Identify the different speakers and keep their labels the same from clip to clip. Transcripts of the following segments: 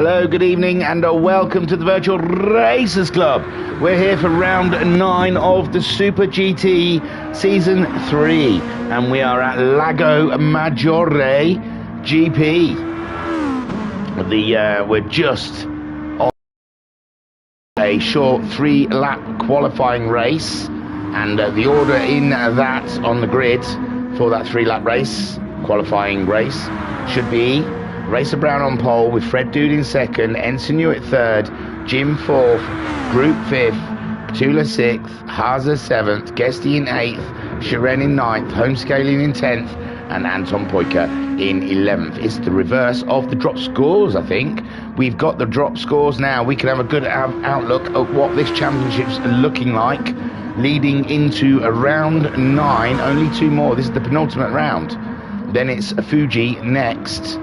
Speaker 1: Hello, good evening, and welcome to the Virtual Racers Club. We're here for round 9 of the Super GT Season 3, and we are at Lago Maggiore GP. We're just on a short 3-lap qualifying race, and the order in that on the grid for that 3-lap race, qualifying race, should be Racer Brown on pole with Fred Dude in second, Ensign Hewitt third, Jim fourth, Group fifth, Petula sixth, Haza seventh, Guesty in eighth, Shiren in ninth, Homescaling in 10th, and Anton Poika in 11th. It's the reverse of the drop scores, I think. We've got the drop scores now. We can have a good outlook at what this championship's looking like, leading into round 9. Only 2 more. This is the penultimate round. Then it's Fuji next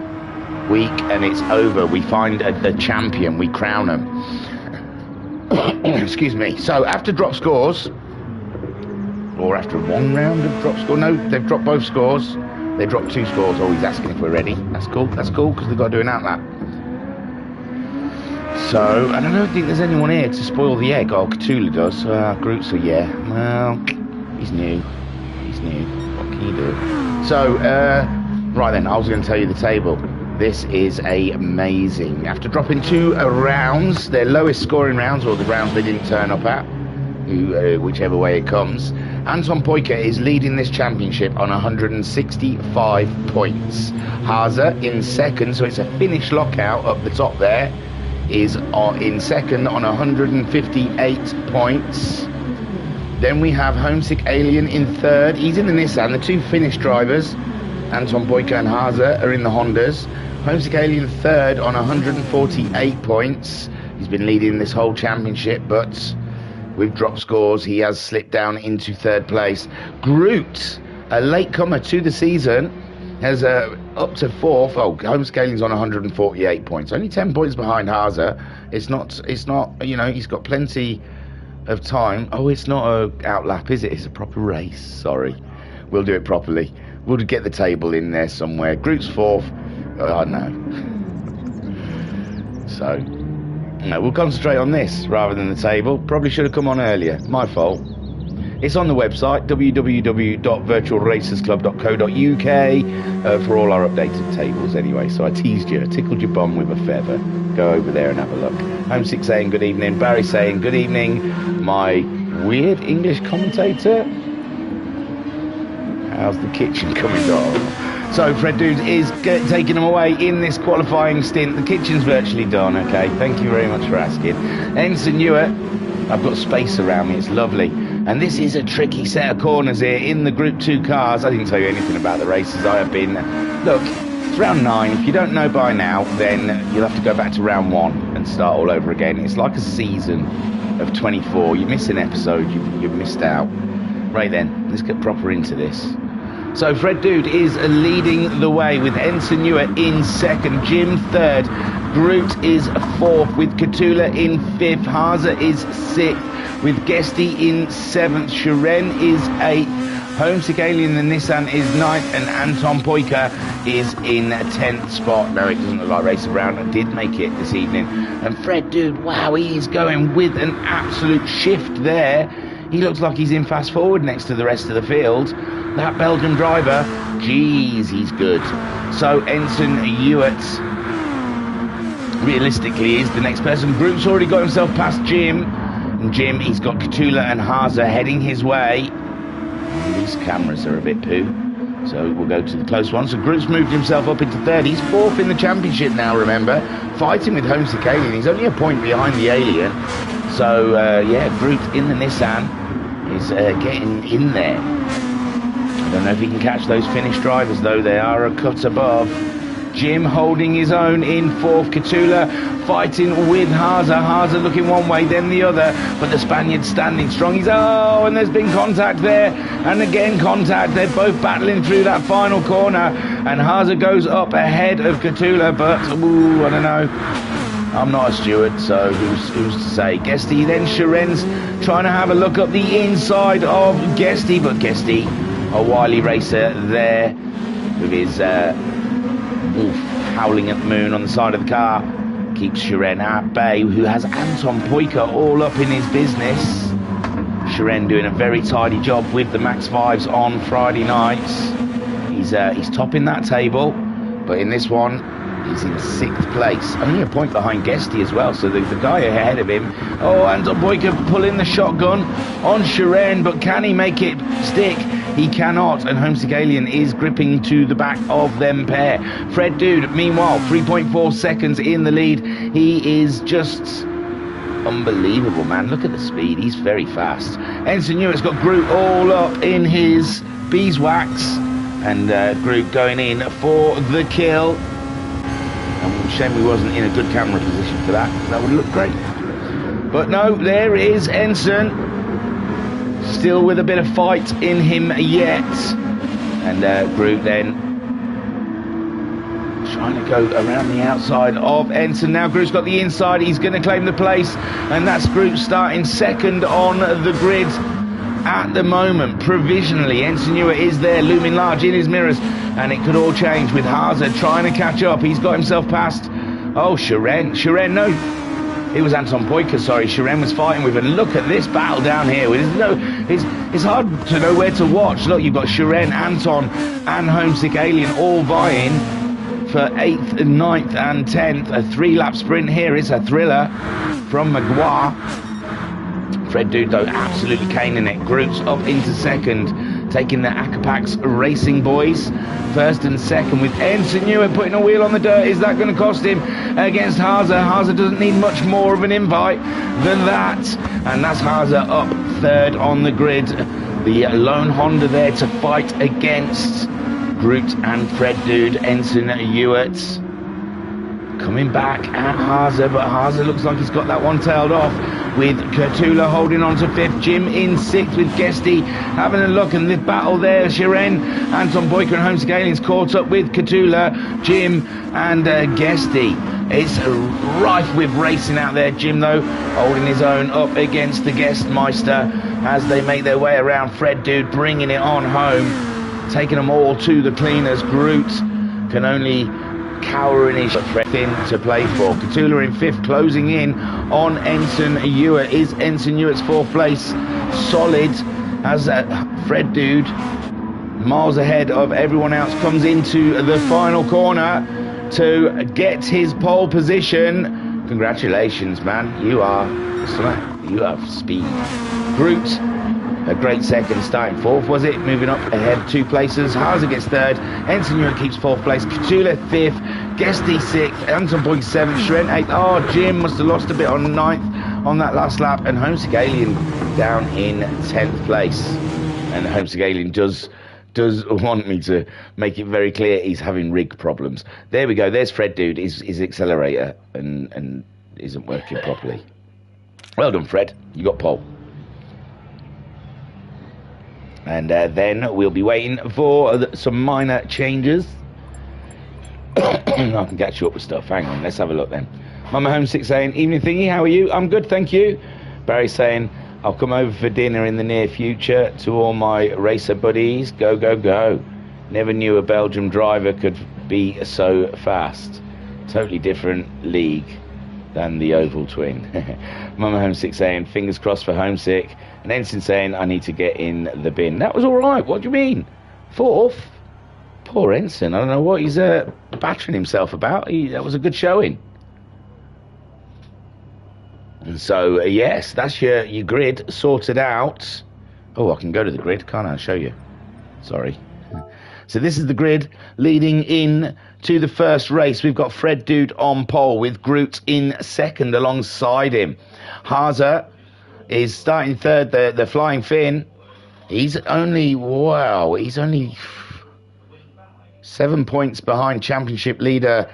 Speaker 1: week, and it's over. We find a champion, we crown them. Excuse me. So after drop scores, or after 1 round of drop score, no, they've dropped both scores. They dropped 2 scores. Oh, he's asking if we're ready. That's cool, because they've got to do an outlap. So, and I don't think there's anyone here to spoil the egg. Oh, Cthulhu does. Groot, so yeah. Well, he's new. What can you do? So, right then, I was going to tell you the table. This is amazing. After dropping 2 rounds, their lowest scoring rounds, or the rounds they didn't turn up at, whichever way it comes, Anton Poika is leading this championship on 165 points. Haza in second, so it's a finish lockout up the top there, is in second on 158 points. Then we have Homesick Alien in third. He's in the Nissan. The 2 Finnish drivers, Anton Poika and Haza, are in the Hondas. Homesick Alien third on 148 points. He's been leading this whole championship, but with drop scores, he has slipped down into 3rd place. Groot, a latecomer to the season, has up to 4th. Oh, Homesick Alien's on 148 points. Only 10 points behind Haza. It's not, you know, he's got plenty of time. Oh, it's not a outlap, is it? It's a proper race. Sorry. We'll do it properly. We'll get the table in there somewhere. Groot's 4th. Oh, no. So, no, we'll concentrate on this rather than the table. Probably should have come on earlier. My fault. It's on the website, www.virtualracersclub.co.uk, for all our updated tables anyway. So I teased you, tickled your bum with a feather. Go over there and have a look. Homesick saying good evening. Barry saying good evening. My weird English commentator. How's the kitchen coming on? So Fred Dude is taking them away in this qualifying stint. The kitchen's virtually done, okay? Thank you very much for asking. Ensign Hewitt, I've got space around me, it's lovely. And this is a tricky set of corners here in the Group 2 cars. I didn't tell you anything about the races I have been. Look, it's round 9. If you don't know by now, then you'll have to go back to round 1 and start all over again. It's like a season of 24. You miss an episode, you've missed out. Right then, let's get proper into this. So Fred Dude is leading the way with Ensign Hewitt in second, Jim third, Groot is 4th with Cthulhu in 5th, Haza is 6th with Guesty in 7th, Shiren is 8th, Homesick Alien the Nissan is 9th, and Anton Poika is in 10th spot. No, it doesn't look like Racer Brown did make it this evening. And Fred Dude, wow, he's going with an absolute shift there. He looks like he's in fast forward next to the rest of the field. That Belgian driver, geez, he's good. So Ensign Hewitt, realistically, is the next person. Groot's already got himself past Jim. And Jim, he's got Cthulhu and Haza heading his way. These cameras are a bit poo. So we'll go to the close one. So Groot's moved himself up into 3rd. He's 4th in the championship now, remember. Fighting with Homesick Alien. He's only a point behind the Alien. So, yeah, Groot in the Nissan is getting in there. I don't know if he can catch those Finnish drivers, though. They are a cut above. Jim holding his own in 4th. Cthulhu fighting with Haza. Haza looking one way, then the other. But the Spaniard's standing strong. He's, oh, and there's been contact there. And again contact. They're both battling through that final corner. And Haza goes up ahead of Cthulhu. But, ooh, I don't know. I'm not a steward, so who's to say? Guesty, then Shiren's trying to have a look up the inside of Guesty, but Guesty, a wily racer there with his wolf howling at the moon on the side of the car, keeps Shiren at bay, who has Anton Poika all up in his business. Shiren doing a very tidy job with the Max 5s on Friday nights. He's topping that table, but in this one, he's in 6th place. Only a point behind Guesty as well, so the guy ahead of him. Oh, Anton Poika pulling the shotgun on Shiren, but can he make it stick? He cannot, and Homesick Alien is gripping to the back of them pair. Fred Dude, meanwhile, 3.4 seconds in the lead. He is just unbelievable, man. Look at the speed. He's very fast. Ensign Newart's got Groot all up in his beeswax, and Groot going in for the kill. Shame we wasn't in a good camera position for that. That would look great. But no, there is Ensign. Still with a bit of fight in him yet. And Groot then trying to go around the outside of Ensign. Now Groot's got the inside. He's going to claim the place. And that's Groot starting second on the grid at the moment. Provisionally, Ensign Newer is there, looming large in his mirrors. And it could all change with Haza trying to catch up. He's got himself past. Oh, Shiren, no. It was Anton Poika, sorry, Shiren was fighting with. And look at this battle down here. It's hard to know where to watch. Look, you've got Shiren, Anton, and Homesick Alien all vying for 8th, 9th, and 10th. A 3-lap sprint here. It's a thriller from Maguire. Fred Dude, though, absolutely caning it. Groot's up into second, taking the Akapax Racing boys. First and second with Ensign Newer putting a wheel on the dirt. Is that going to cost him against Haza? Haza doesn't need much more of an invite than that. And that's Haza up third on the grid. The lone Honda there to fight against Groot and Fred Dude. Ensign Newer coming back at Haza, but Haza looks like he's got that one tailed off, with Kurtula holding on to 5th, Jim in 6th with Guesty having a look, and the battle there, Shiren, Anton Poika and Homesick Aliens caught up with Kurtula, Jim and Guesty. It's rife with racing out there. Jim, though, holding his own up against the Guestmeister as they make their way around. Fred Dude bringing it on home, taking them all to the cleaners. Groot can only cower in his thin to play for. Cthulhu in 5th, closing in on Ensign Newer. Is Ensign Newer's 4th place solid as Fred Dude, miles ahead of everyone else, comes into the final corner to get his pole position. Congratulations, man. You have speed. Groot, a great second, starting 4th, was it? Moving up ahead 2 places. Haza gets 3rd. Ensign Newer keeps 4th place. Cthulhu 5th. Guesty 6th. Anton Poika 7th. Shiren 8th. Oh, Jim must have lost a bit on 9th on that last lap. And Homesick Alien down in 10th place. And Homesick Alien does want me to make it very clear he's having rig problems. There we go. There's Fred Dude. His accelerator and isn't working properly. Well done, Fred. You got pole. And then we'll be waiting for some minor changes. I can catch you up with stuff. Hang on, let's have a look then. Mama Homesick saying, evening thingy, how are you? I'm good, thank you. Barry saying, I'll come over for dinner in the near future. To all my racer buddies, go, go, go. Never knew a Belgium driver could be so fast. Totally different league than the Oval Twin. Mama Homesick saying, fingers crossed for Homesick. And Ensign saying, I need to get in the bin. That was all right. What do you mean? 4th? Poor Ensign. I don't know what he's battering himself about. That was a good showing. And so, yes, that's your grid sorted out. Oh, I can go to the grid, can't I? I'll show you. Sorry. So this is the grid leading in to the first race. We've got Fred Dude on pole with Groot in 2nd alongside him. Haza is starting 3rd, the Flying Finn. He's only 7 points behind championship leader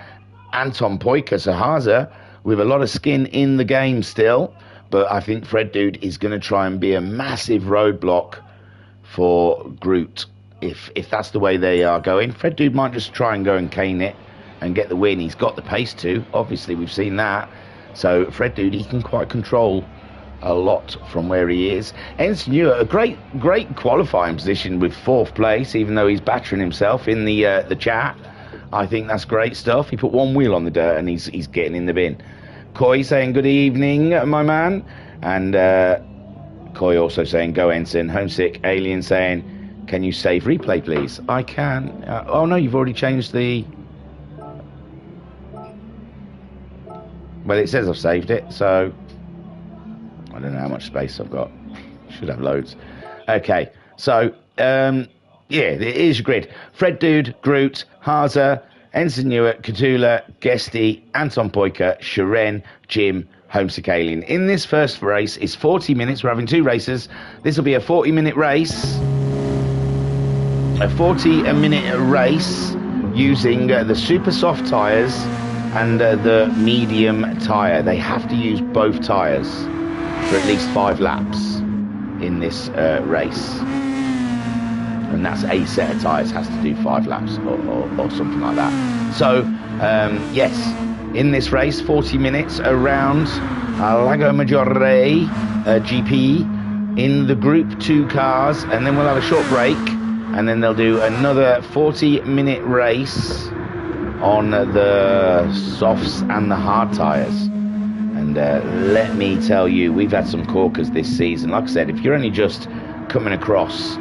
Speaker 1: Anton Poika. So Haza with a lot of skin in the game still, but I think Fred Dude is going to try and be a massive roadblock for Groot. If that's the way they are going, Fred Dude might just try and go and cane it and get the win. He's got the pace to, obviously we've seen that. So Fred Dude, he can quite control a lot from where he is. Ensign Newer, a great qualifying position with 4th place, even though he's battering himself in the chat. I think that's great stuff. He put one wheel on the dirt and he's getting in the bin. Coy saying good evening, my man. And Coy also saying go Ensign. Homesick Alien saying, can you save replay please? I can. Oh no, you've already changed the... Well, it says I've saved it, so I don't know how much space I've got. Should have loads. Okay, so yeah, it is your grid. Fred Dude, Groot, Haza, Ensign Newitt, Cthulhu, Guesty, Anton Poika, Sharen, Jim, Homesick Alien. In this first race, it's 40 minutes. We're having 2 races. This will be a 40-minute race. A 40-minute race using the super soft tyres and the medium tyre. They have to use both tyres for at least 5 laps in this race. And that's a set of tyres has to do 5 laps or something like that. So, yes, in this race, 40 minutes around Lago Maggiore GP in the Group 2 cars, and then we'll have a short break, and then they'll do another 40-minute race on the softs and the hard tyres. And let me tell you, we've had some corkers this season. Like I said, if you're only just coming across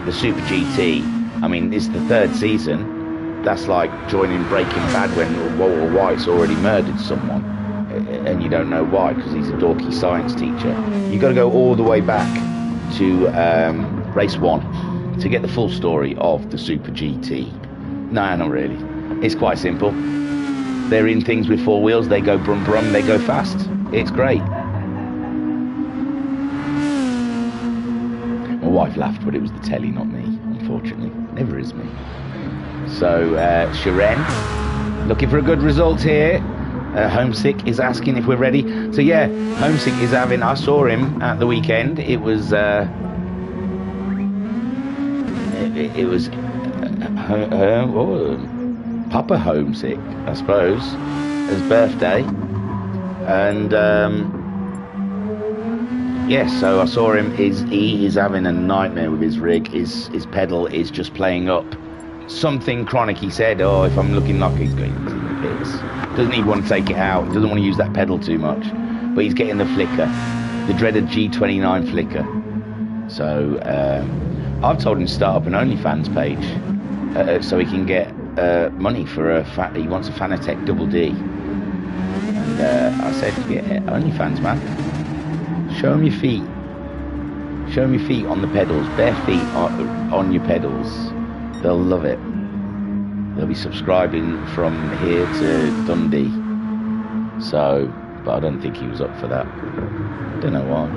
Speaker 1: the Super GT, I mean, it's the 3rd season. That's like joining Breaking Bad when Walter White's already murdered someone, and you don't know why, because he's a dorky science teacher. You've got to go all the way back to race 1 to get the full story of the Super GT. No, not really. It's quite simple. They're in things with 4 wheels, they go brum brum, they go fast. It's great. My wife laughed, but it was the telly, not me, unfortunately. Never is me. So, Sharen, looking for a good result here. Homesick is asking if we're ready. So, yeah, Homesick is having... I saw him at the weekend. It was... it was... Papa Homesick, I suppose. His birthday. And... yes, so I saw him. He is having a nightmare with his rig. His pedal is just playing up something chronic. He said, oh, if I'm looking like he's going to the pits. Doesn't even want to take it out. Doesn't want to use that pedal too much. But he's getting the flicker. The dreaded G29 flicker. So I've told him to start up an OnlyFans page so he can get money for he wants a Fanatec Double D. And I said, yeah, OnlyFans, man. Show him your feet. Show him your feet on the pedals. Bare feet on your pedals. They'll love it. They'll be subscribing from here to Dundee. So, but I don't think he was up for that. Don't know why.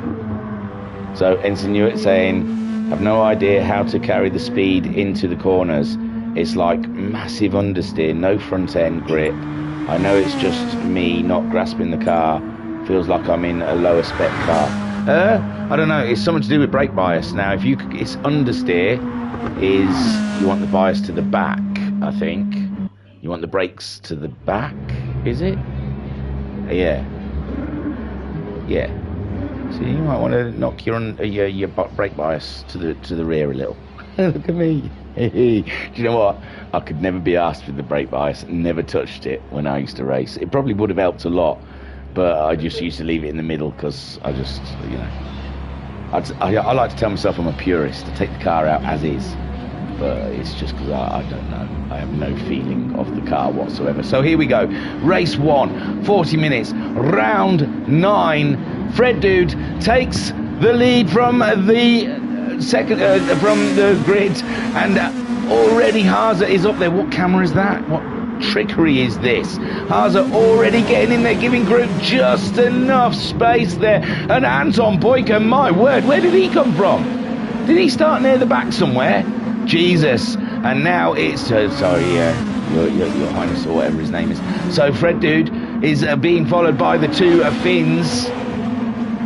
Speaker 1: So Ensign Newitt saying, I've no idea how to carry the speed into the corners. It's like massive understeer, no front end grip. I know it's just me not grasping the car. Feels like I'm in a lower spec car. I don't know. It's something to do with brake bias. Now, if it's understeer, is you want the bias to the back. I think you want the brakes to the back. Is it? Yeah. Yeah. So you might want to knock your brake bias to the rear a little. Look at me. Do you know what? I could never be asked for the brake bias. Never touched it when I used to race. It probably would have helped a lot. But I just used to leave it in the middle because I just, you know, I like to tell myself I'm a purist. I take the car out as is. But it's just because I don't know. I have no feeling of the car whatsoever. So here we go. Race 1, 40 minutes, round 9. Fred Dude takes the lead from the second, from the grid. And already Haza is up there. What camera is that? What trickery is this? Haza already getting in there, giving Groot just enough space there. And Anton Poika, my word, where did he come from? Did he start near the back somewhere? Jesus. And now it's your Highness or whatever his name is. So Fred Dude is being followed by the 2 Finns,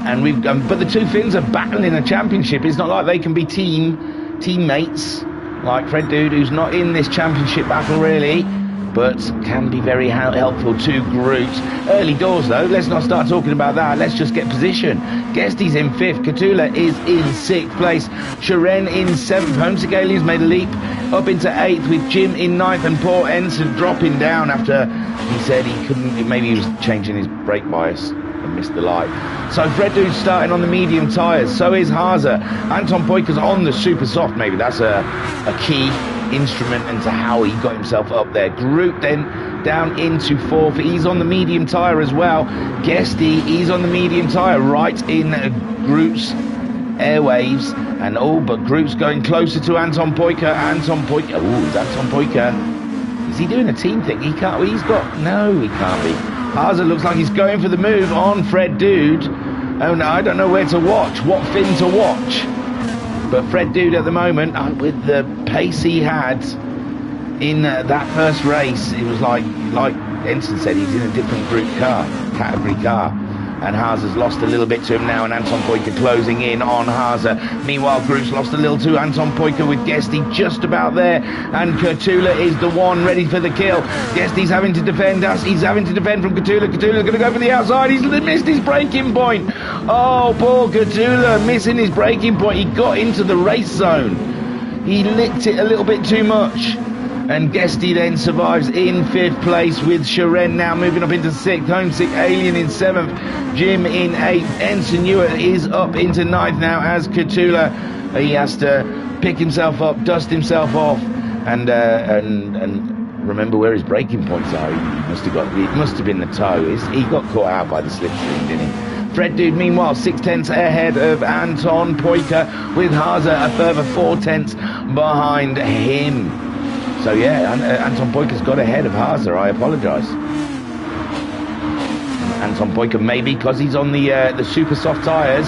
Speaker 1: and we've but the 2 Finns are battling a championship. It's not like they can be teammates like Fred Dude, who's not in this championship battle really, but can be very helpful to Groot. Early doors though, let's not start talking about that. Let's just get position. Guesty's in 5th, Cthulhu is in 6th place, Sharen in 7th, Homesick Alien's made a leap, up into 8th with Jim in 9th and Paul Ensign dropping down after he said he couldn't, maybe he was changing his brake bias and missed the light. So Fred Dude's starting on the medium tyres, so is Haase. Anton Poiker's on the super soft, maybe that's a key instrument into how he got himself up there. Groot then down into 4th, he's on the medium tyre as well. Guesty, he's on the medium tyre right in Groot's airwaves, and but Groot's going closer to Anton Poiker. Is Anton Poiker, is he doing a team thing? He can't, he can't be. Haase looks like he's going for the move on Fred Dude. Oh no, I don't know where to watch, what fin to watch. But Fred Dude at the moment, with the pace he had in that first race, it was like Ensign said, he's in a different category car. And Haase's lost a little bit to him now, and Anton Poiker closing in on Haase. Meanwhile, Groot's lost a little to Anton Poiker with Guesty just about there, and Kurtula is the one ready for the kill. Guesty's having to defend us. He's having to defend from Kurtula. Kurtula's going to go for the outside. He's missed his braking point. Oh, poor Kurtula missing his braking point. He got into the race zone. He licked it a little bit too much. And Guesty then survives in 5th place with Sharon now moving up into 6th. Homesick Alien in 7th. Jim in 8th. Ensign Ewart is up into 9th now as Kurtula. He has to pick himself up, dust himself off, and remember where his braking points are. It must have been the toe. He got caught out by the slipstream, didn't he? Fred Dude, meanwhile, 6/10 ahead of Anton Poiker, with Haase a further 4/10 behind him. So yeah, Anton Poiker's got ahead of Haase. I apologise. Anton Poiker, maybe because he's on the super soft tyres,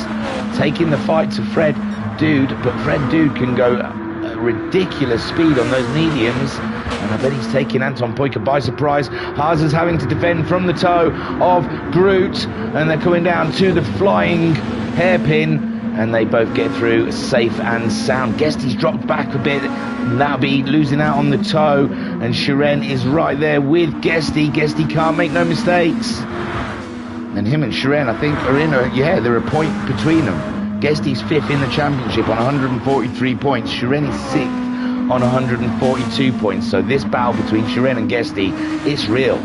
Speaker 1: taking the fight to Fred Dude, but Fred Dude can go a ridiculous speed on those mediums, and I bet he's taking Anton Poiker by surprise. Haase's having to defend from the toe of Groot, and they're coming down to the flying hairpin, and they both get through safe and sound. Guesty's dropped back a bit, that'll be losing out on the toe, and Sharon is right there with Guesty. Guesty can't make no mistakes, and him and Sharon, I think, are they're a point between them. Guesty's 5th in the championship on 143 points. Sharon is 6th on 142 points. So this battle between Sharon and Guesty, it's real.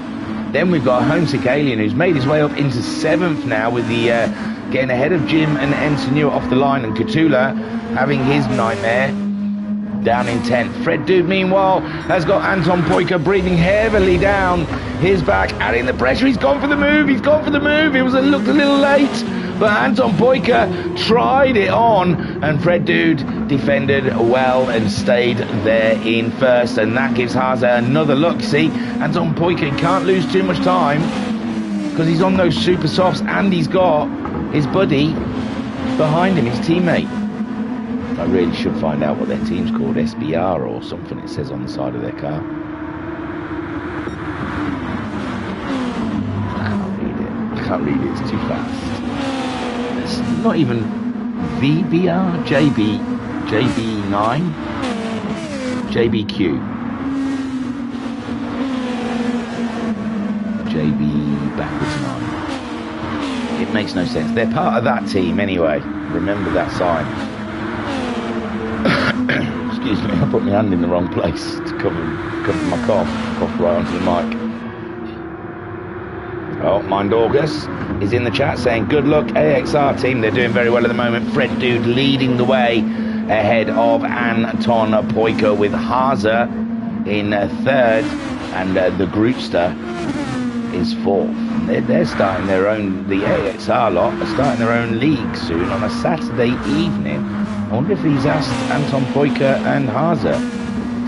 Speaker 1: Then we've got a Homesick Alien who's made his way up into 7th now with the getting ahead of Jim and Ensign Ewart off the line, and Kurtula having his nightmare down in 10th. Fred Dude, meanwhile, has got Anton Poiker breathing heavily down his back, adding the pressure. He's gone for the move. It looked a little late, but Anton Poiker tried it on, and Fred Dude defended well and stayed there in 1st, and that gives Haase another look. See, Anton Poiker can't lose too much time because he's on those super softs, and he's got his buddy behind him, his teammate. I really should find out what their team's called, SBR or something it says on the side of their car. I can't read it, it's too fast. It's not even VBR, JB9, JBQ, JB backwards 9. It makes no sense. They're part of that team anyway. Remember that sign. Excuse me, I put my hand in the wrong place to cover my cough right onto the mic. Oh, Mind August is in the chat saying, good luck AXR team, they're doing very well at the moment. Fred Dude leading the way ahead of Anton Poiker with Haase in 3rd, and the Grootster is 4th. They're starting their own, the AXR lot are starting their own league soon on a Saturday evening. I wonder if he's asked Anton Poiker and Haase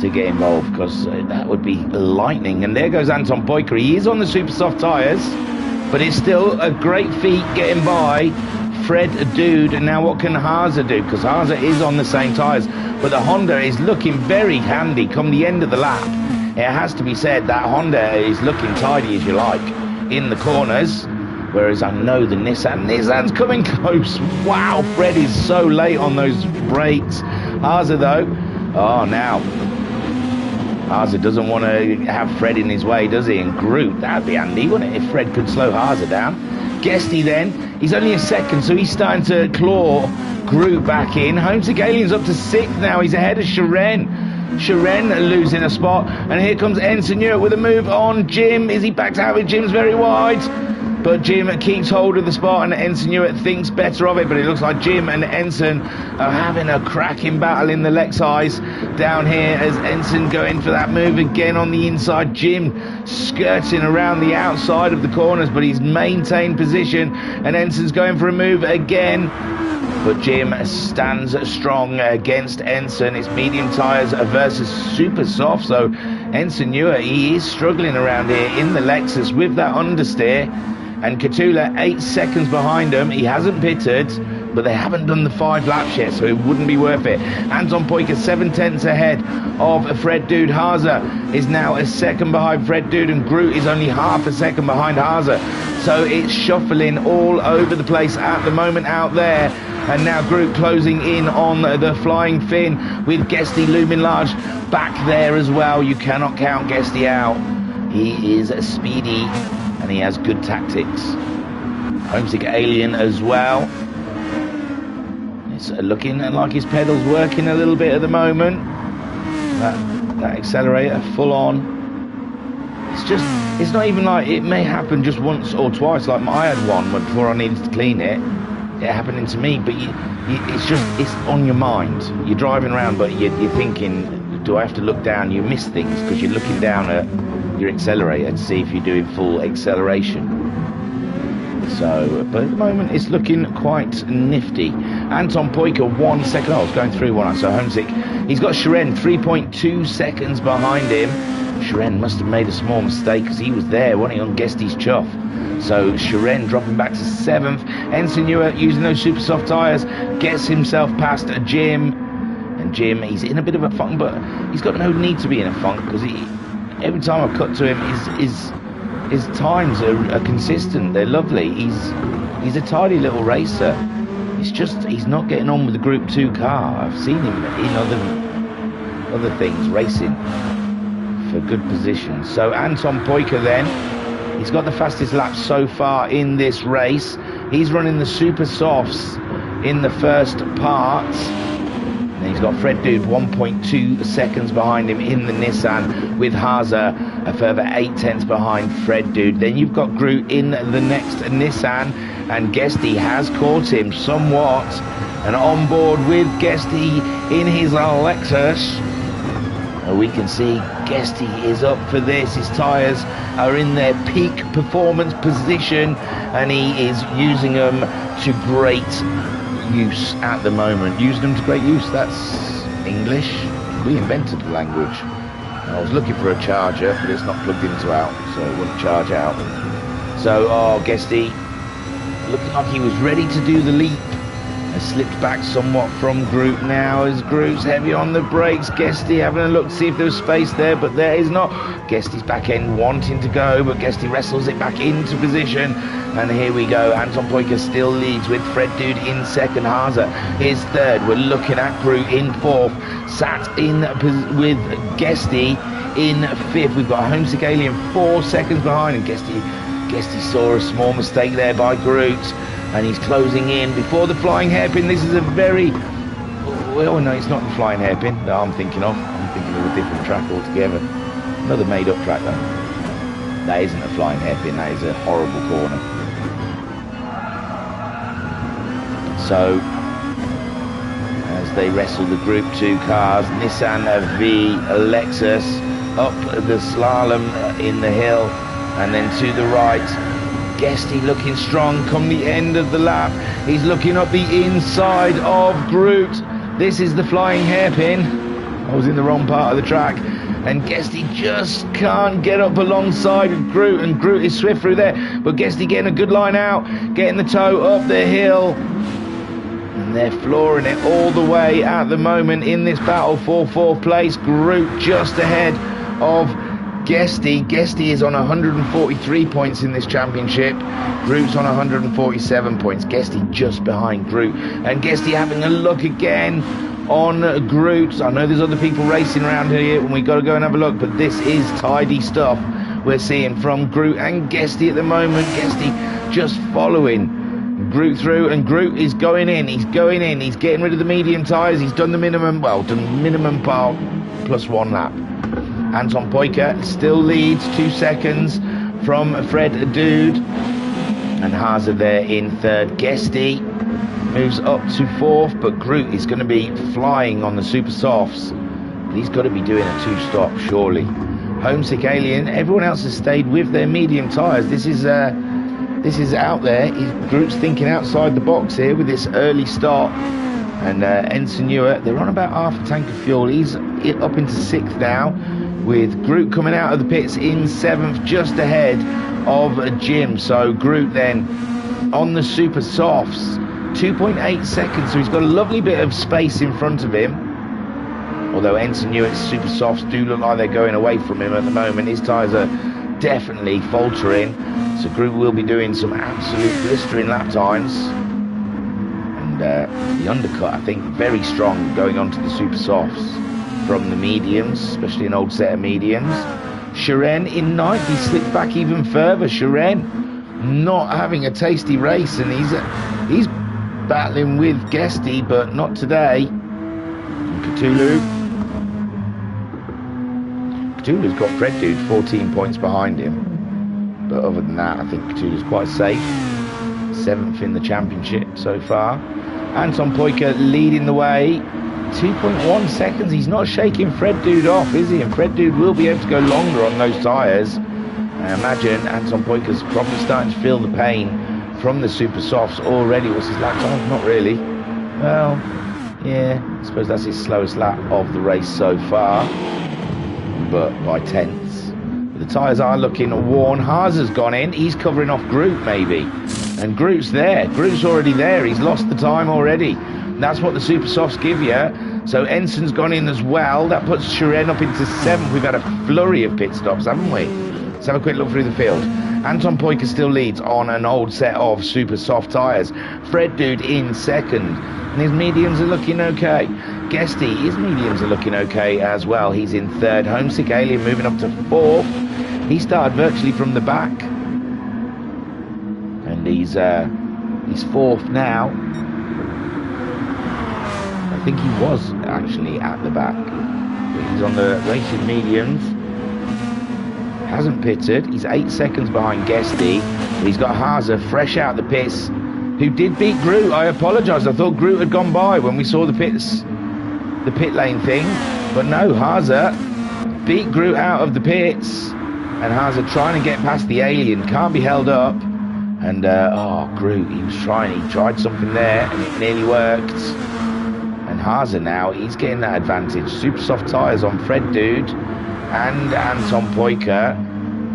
Speaker 1: to get involved, because that would be lightning. And there goes Anton Poiker. He is on the super soft tyres, but it's still a great feat getting by Fred Dude. And now what can Haase do? Because Haase is on the same tyres, but the Honda is looking very handy come the end of the lap. It has to be said that Honda is looking tidy, as you like, in the corners, whereas I know the Nissan's coming close. Wow, Fred is so late on those brakes. Haase though, oh, now Haase doesn't want to have Fred in his way, does he? And Groot, that'd be handy, wouldn't it, if Fred could slow Haase down. Guesty then, he's only a second, so he's starting to claw Groot back in. Homesick Alien's up to 6th now, he's ahead of Sharon. Shiren losing a spot, and here comes Ensign Ewart with a move on Jim. Is he backed out with Jim's very wide? But Jim keeps hold of the spot, and Ensign Ewart thinks better of it, but it looks like Jim and Ensign are having a cracking battle in the Lexus down here as Ensign going for that move again on the inside. Jim skirting around the outside of the corners, but he's maintained position, and Ensign's going for a move again. But Jim stands strong against Ensign. It's medium tyres versus super soft, so Ensign Ewart, he is struggling around here in the Lexus with that understeer. And Catula 8 seconds behind him. He hasn't pitted, but they haven't done the 5 laps yet, so it wouldn't be worth it. Anton Poiker 7/10 ahead of Fred Dude. Haase is now a second behind Fred Dude, and Groot is only half a second behind Haase. So it's shuffling all over the place at the moment out there. And now Groot closing in on the Flying Finn with Guesty looming large back there as well. You cannot count Guesty out. He is speedy and he has good tactics. Homesick Alien as well. It's looking like his pedal's working a little bit at the moment. That accelerator full on. It's not even like it may happen just once or twice. Like I had one before I needed to clean it. It happening to me, but it's on your mind. You're driving around, but you're thinking, do I have to look down? You miss things because you're looking down at your accelerator to see if you're doing full acceleration. So, but at the moment it's looking quite nifty. Anton Poiker 1 second. I was going through one. So Homesick. He's got Shiren 3.2 seconds behind him. Shiren must have made a small mistake because he was there, wasn't he, on Guesty's chuff. So Shiren dropping back to 7th. Ensign Ewart using those super soft tyres gets himself past Jim. And Jim, he's in a bit of a funk, but he's got no need to be in a funk because every time I cut to him, his times are consistent. They're lovely. He's a tidy little racer. It's just he's not getting on with the Group 2 car. I've seen him in other things racing for good positions. So Anton Poiker then, he's got the fastest lap so far in this race. He's running the super softs in the first part. And he's got Fred Dude 1.2 seconds behind him in the Nissan, with Haase a further 8/10 behind Fred Dude. Then you've got Groot in the next Nissan, and Guesty has caught him somewhat. And on board with Guesty in his Lexus, we can see Guesty is up for this. His tyres are in their peak performance position, and he is using them to great use at the moment. Using them to great use, that's English. We invented the language. I was looking for a charger, but it's not plugged into out, so it wouldn't charge out. So, Guesty, looking like he was ready to do the leap. Has slipped back somewhat from Groot now, as Groot's heavy on the brakes. Guesty having a look to see if there was space there, but there is not. Guesty's back end wanting to go, but Guesty wrestles it back into position. And here we go. Anton Poiker still leads with Fred Dude in second. Haase is third. We're looking at Groot in fourth. Sat in with Guesty in fifth. We've got Homesick Alien 4 seconds behind, and Guesty saw a small mistake there by Groot. And he's closing in before the Flying Hairpin. This is a very... Well, no, it's not the Flying Hairpin that I'm thinking of. I'm thinking of a different track altogether. Another made-up track, though. That isn't a Flying Hairpin. That is a horrible corner. So, as they wrestle the Group 2 cars, Nissan V Lexus up the slalom in the hill, and then to the right, Guesty looking strong come the end of the lap. He's looking up the inside of Groot. This is the Flying Hairpin. I was in the wrong part of the track. And Guesty just can't get up alongside of Groot. And Groot is swift through there. But Guesty getting a good line out. Getting the toe up the hill. And they're flooring it all the way at the moment in this battle for 4th place. Groot just ahead of Guesty. Guesty is on 143 points in this championship. Groot's on 147 points. Guesty just behind Groot. And Guesty having a look again on Groot. I know there's other people racing around here and we got to go and have a look, but this is tidy stuff we're seeing from Groot and Guesty at the moment. Guesty just following Groot through, and Groot is going in. He's going in. He's getting rid of the medium tyres. He's done the minimum, well, done minimum part plus 1 lap. Anton Poiker still leads 2 seconds from Fred Dude. And Haase there in 3rd. Guesty moves up to 4th, but Groot is going to be flying on the super softs. But he's got to be doing a 2-stop, surely. Homesick Alien, everyone else has stayed with their medium tyres. This is out there. Groot's thinking outside the box here with this early start. And Ensign Ewer, they're on about half a tank of fuel. He's up into 6th now, with Groot coming out of the pits in 7th, just ahead of Jim. So Groot then on the super softs, 2.8 seconds, so he's got a lovely bit of space in front of him. Although Ensign Ewer's super softs do look like they're going away from him at the moment. His tyres are definitely faltering, so Groot will be doing some absolute blistering lap times. And the undercut, I think, very strong going onto the super softs from the mediums, especially an old set of mediums. Shiren in 9th, he slipped back even further. Shiren not having a tasty race, and he's battling with Guesty, but not today. And Cthulhu's got Fred Dude 14 points behind him, but other than that, I think Cthulhu's quite safe. 7th in the championship so far. Anton Poiker leading the way, 2.1 seconds. He's not shaking Fred Dude off, is he? And Fred Dude will be able to go longer on those tyres. I imagine Anton Poiker's probably starting to feel the pain from the super softs already. What's his lap time? Not really. Well, yeah, I suppose that's his slowest lap of the race so far, but by tenths. The tyres are looking worn. Haase's gone in. He's covering off Groot, maybe. And Groot's there. Groot's already there. He's lost the time already. That's what the super softs give you. So Ensign's gone in as well. That puts Shiren up into 7th. We've had a flurry of pit stops, haven't we? Let's have a quick look through the field. Anton Poiker still leads on an old set of super soft tyres. Fred Dude in 2nd. And his mediums are looking okay. Guesty, his mediums are looking okay as well. He's in 3rd. Homesick Alien moving up to 4th. He started virtually from the back. And he's 4th now. I think he was actually at the back. But he's on the racing mediums. Hasn't pitted. He's 8 seconds behind Guesty. He's got Haase fresh out the pits, who did beat Groot. I apologise. I thought Groot had gone by when we saw the pit lane thing. But no, Haase beat Groot out of the pits. And Haase trying to get past the alien. Can't be held up. And, Groot, he tried something there, and it nearly worked. And Haase now, he's getting that advantage. Super soft tyres on Fred Dude and Anton Poiker.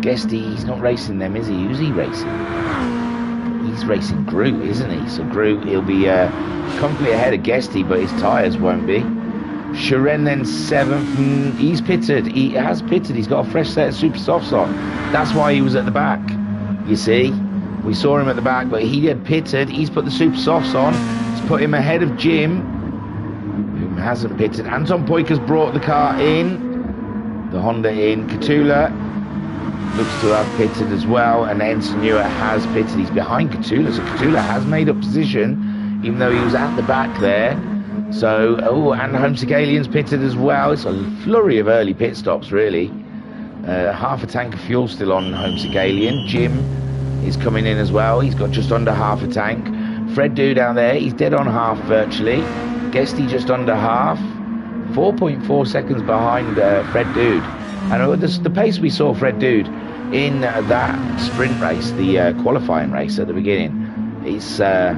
Speaker 1: Guesty, he's not racing them, is he? Who's he racing? He's racing Groot, isn't he? So Groot, he'll be comfortably ahead of Guesty, but his tyres won't be. Shiren then 7th. He's pitted. He has pitted. He's got a fresh set of super softs on. That's why he was at the back. You see? We saw him at the back, but he had pitted. He's put the super softs on. It's put him ahead of Jim, who hasn't pitted. Anton Poiker's brought the car in. The Honda in. Cthulhu looks to have pitted as well, and Ensign Ewer has pitted. He's behind Cthulhu, so Cthulhu has made up position, even though he was at the back there. So, and Homesick Alien's pitted as well. It's a flurry of early pit stops, really. Half a tank of fuel still on Homesick Alien. Jim is coming in as well. He's got just under half a tank. Fred Dude down there, he's dead on half virtually. Guesty just under half. 4.4 seconds behind Fred Dude. And the pace we saw Fred Dude in that sprint race, the qualifying race at the beginning, it's the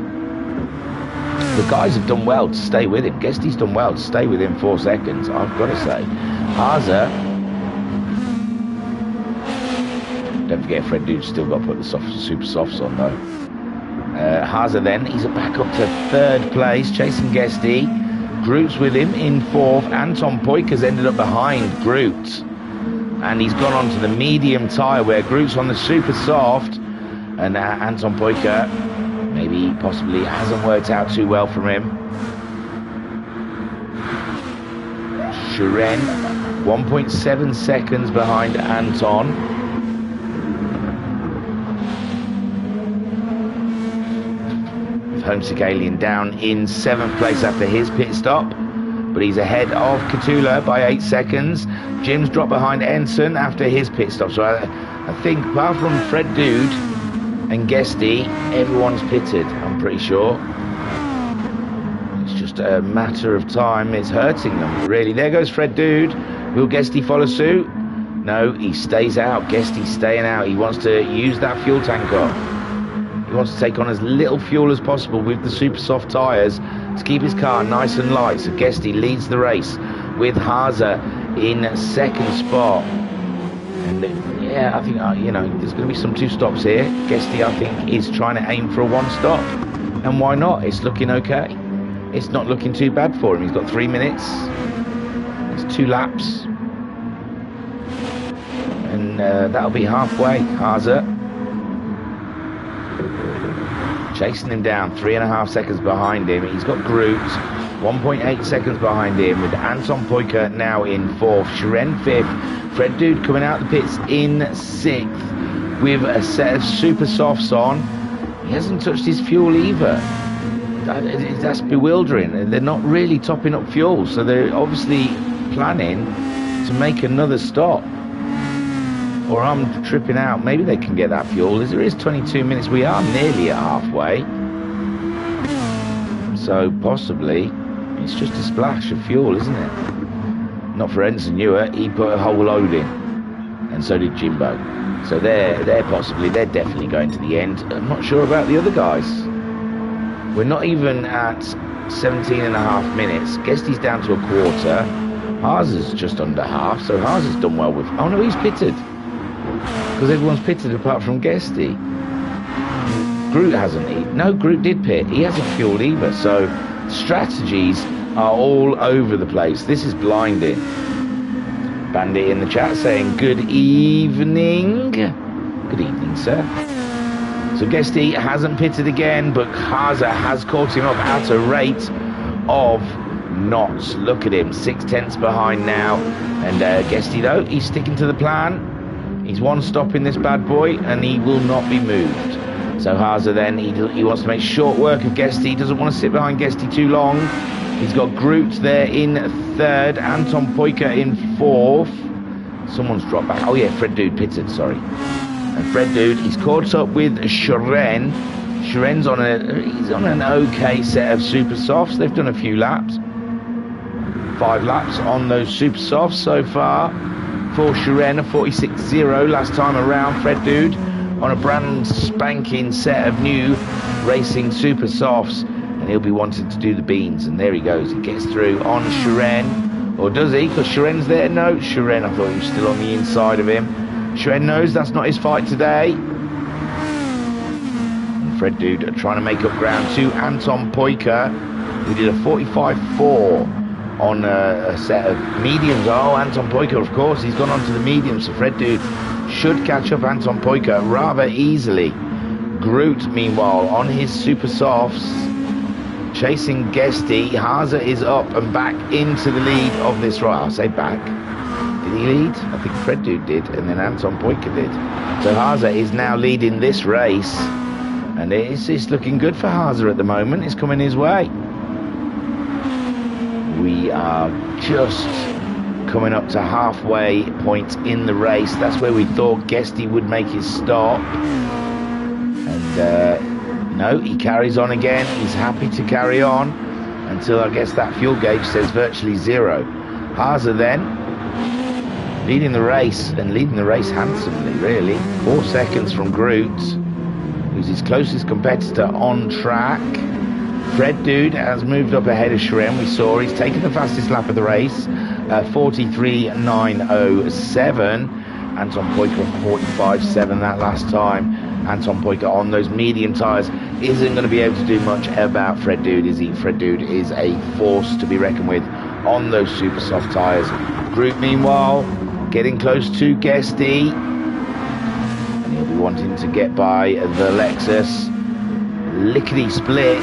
Speaker 1: guys have done well to stay with him. Guesty's done well to stay with him 4 seconds, I've got to say. Haase, don't forget Fred Dude's still got to put the super softs on though. Haase then, he's back up to 3rd place, chasing Guesty. Groot's with him in 4th. Anton Poiker's ended up behind Groot. And he's gone on to the medium tyre where Groot's on the super soft. And Anton Poiker, maybe possibly hasn't worked out too well from him. Shiren, 1.7 seconds behind Anton. Homesick Alien down in 7th place after his pit stop. but he's ahead of Catula by 8 seconds. Jim's dropped behind Ensign after his pit stop. So I think apart from Fred Dude and Guesty, everyone's pitted, I'm pretty sure. It's just a matter of time. It's hurting them, really. There goes Fred Dude. Will Guesty follow suit? No, he stays out. Guesty's staying out. He wants to use that fuel tank up. He wants to take on as little fuel as possible with the super soft tyres to keep his car nice and light. So Guesty leads the race with Haza in second spot. And yeah, I think, you know, there's going to be some 2 stops here. Guesty, I think, is trying to aim for a 1 stop. And why not? It's looking okay. It's not looking too bad for him. He's got 3 minutes. It's 2 laps. And that'll be halfway. Haza chasing him down, 3.5 seconds behind him. He's got Groot 1.8 seconds behind him, with Anton Poika now in 4th, Shiren 5th, Fred Dude coming out the pits in 6th with a set of super softs on. He hasn't touched his fuel either. That's bewildering. They're not really topping up fuel, so they're obviously planning to make another stop. Or I'm tripping out. Maybe they can get that fuel. As there is 22 minutes, we are nearly at halfway. So possibly it's just a splash of fuel, isn't it? Not for Ensign Ewart. He put a whole load in, and so did Jimbo. So they're definitely going to the end. I'm not sure about the other guys. We're not even at 17.5 minutes. Guesty's down to a quarter. Haza's just under half, so Haza's done well with... Oh no, he's pitted. Because everyone's pitted apart from Guesty. Groot hasn't. No, Groot did pit. He hasn't fueled either. So strategies are all over the place. This is blinding. Bandit in the chat saying good evening. Good evening, sir. So Guesty hasn't pitted again, but Haza has caught him up at a rate of knots. Look at him, 6/10 behind now. And Guesty, though, he's sticking to the plan. He's 1 stop in this bad boy, and he will not be moved. So Haza then, he wants to make short work of Guesty. He doesn't want to sit behind Guesty too long. He's got Groot there in 3rd, Anton Poika in 4th. Someone's dropped back. Oh yeah, Fred Dude pitted, sorry. And Fred Dude, he's caught up with Shiren. Shiren's on an okay set of super softs. They've done a few laps. 5 laps on those super softs so far. For Shiren, a 46.0 last time around. Fred Dude on a brand spanking set of new racing super softs, and he'll be wanting to do the beans. And there he goes. He gets through on Shiren, or does he? Because Shiren's there. No, Shiren. I thought he was still on the inside of him. Shiren knows that's not his fight today. And Fred Dude are trying to make up ground to Anton Poika, who did a 45.4. on a set of mediums. Oh, Anton Poika, of course, he's gone on to the mediums. So Fred Dude should catch up Anton Poika rather easily. Groot, meanwhile, on his super softs, chasing Guesty. Haza is up and back into the lead of this race. I'll say back. Did he lead? I think Fred Dude did, and then Anton Poika did. So Haza is now leading this race, and it's looking good for Haza at the moment. It's coming his way. We are just coming up to halfway point in the race. That's where we thought Guesty would make his stop. And no, he carries on again. He's happy to carry on until I guess that fuel gauge says virtually 0. Haza then leading the race, and leading the race handsomely, really. 4 seconds from Groot, who's his closest competitor on track. Fred Dude has moved up ahead of Shiren. We saw he's taken the fastest lap of the race, 43.907. Anton Poika 45.7 that last time. Anton Poika on those medium tyres isn't going to be able to do much about Fred Dude, is he? Fred Dude is a force to be reckoned with on those super soft tyres. Groot, meanwhile, getting close to Guesty, and he'll be wanting to get by the Lexus. Lickety split.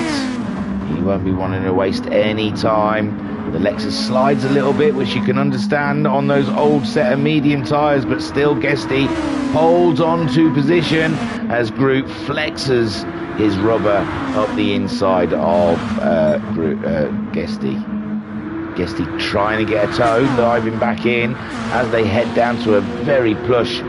Speaker 1: He won't be wanting to waste any time. The Lexus slides a little bit, which you can understand on those old set of medium tyres, but still Guesty holds on to position as Groot flexes his rubber up the inside of Guesty. Guesty trying to get a toe, diving back in as they head down to a very plush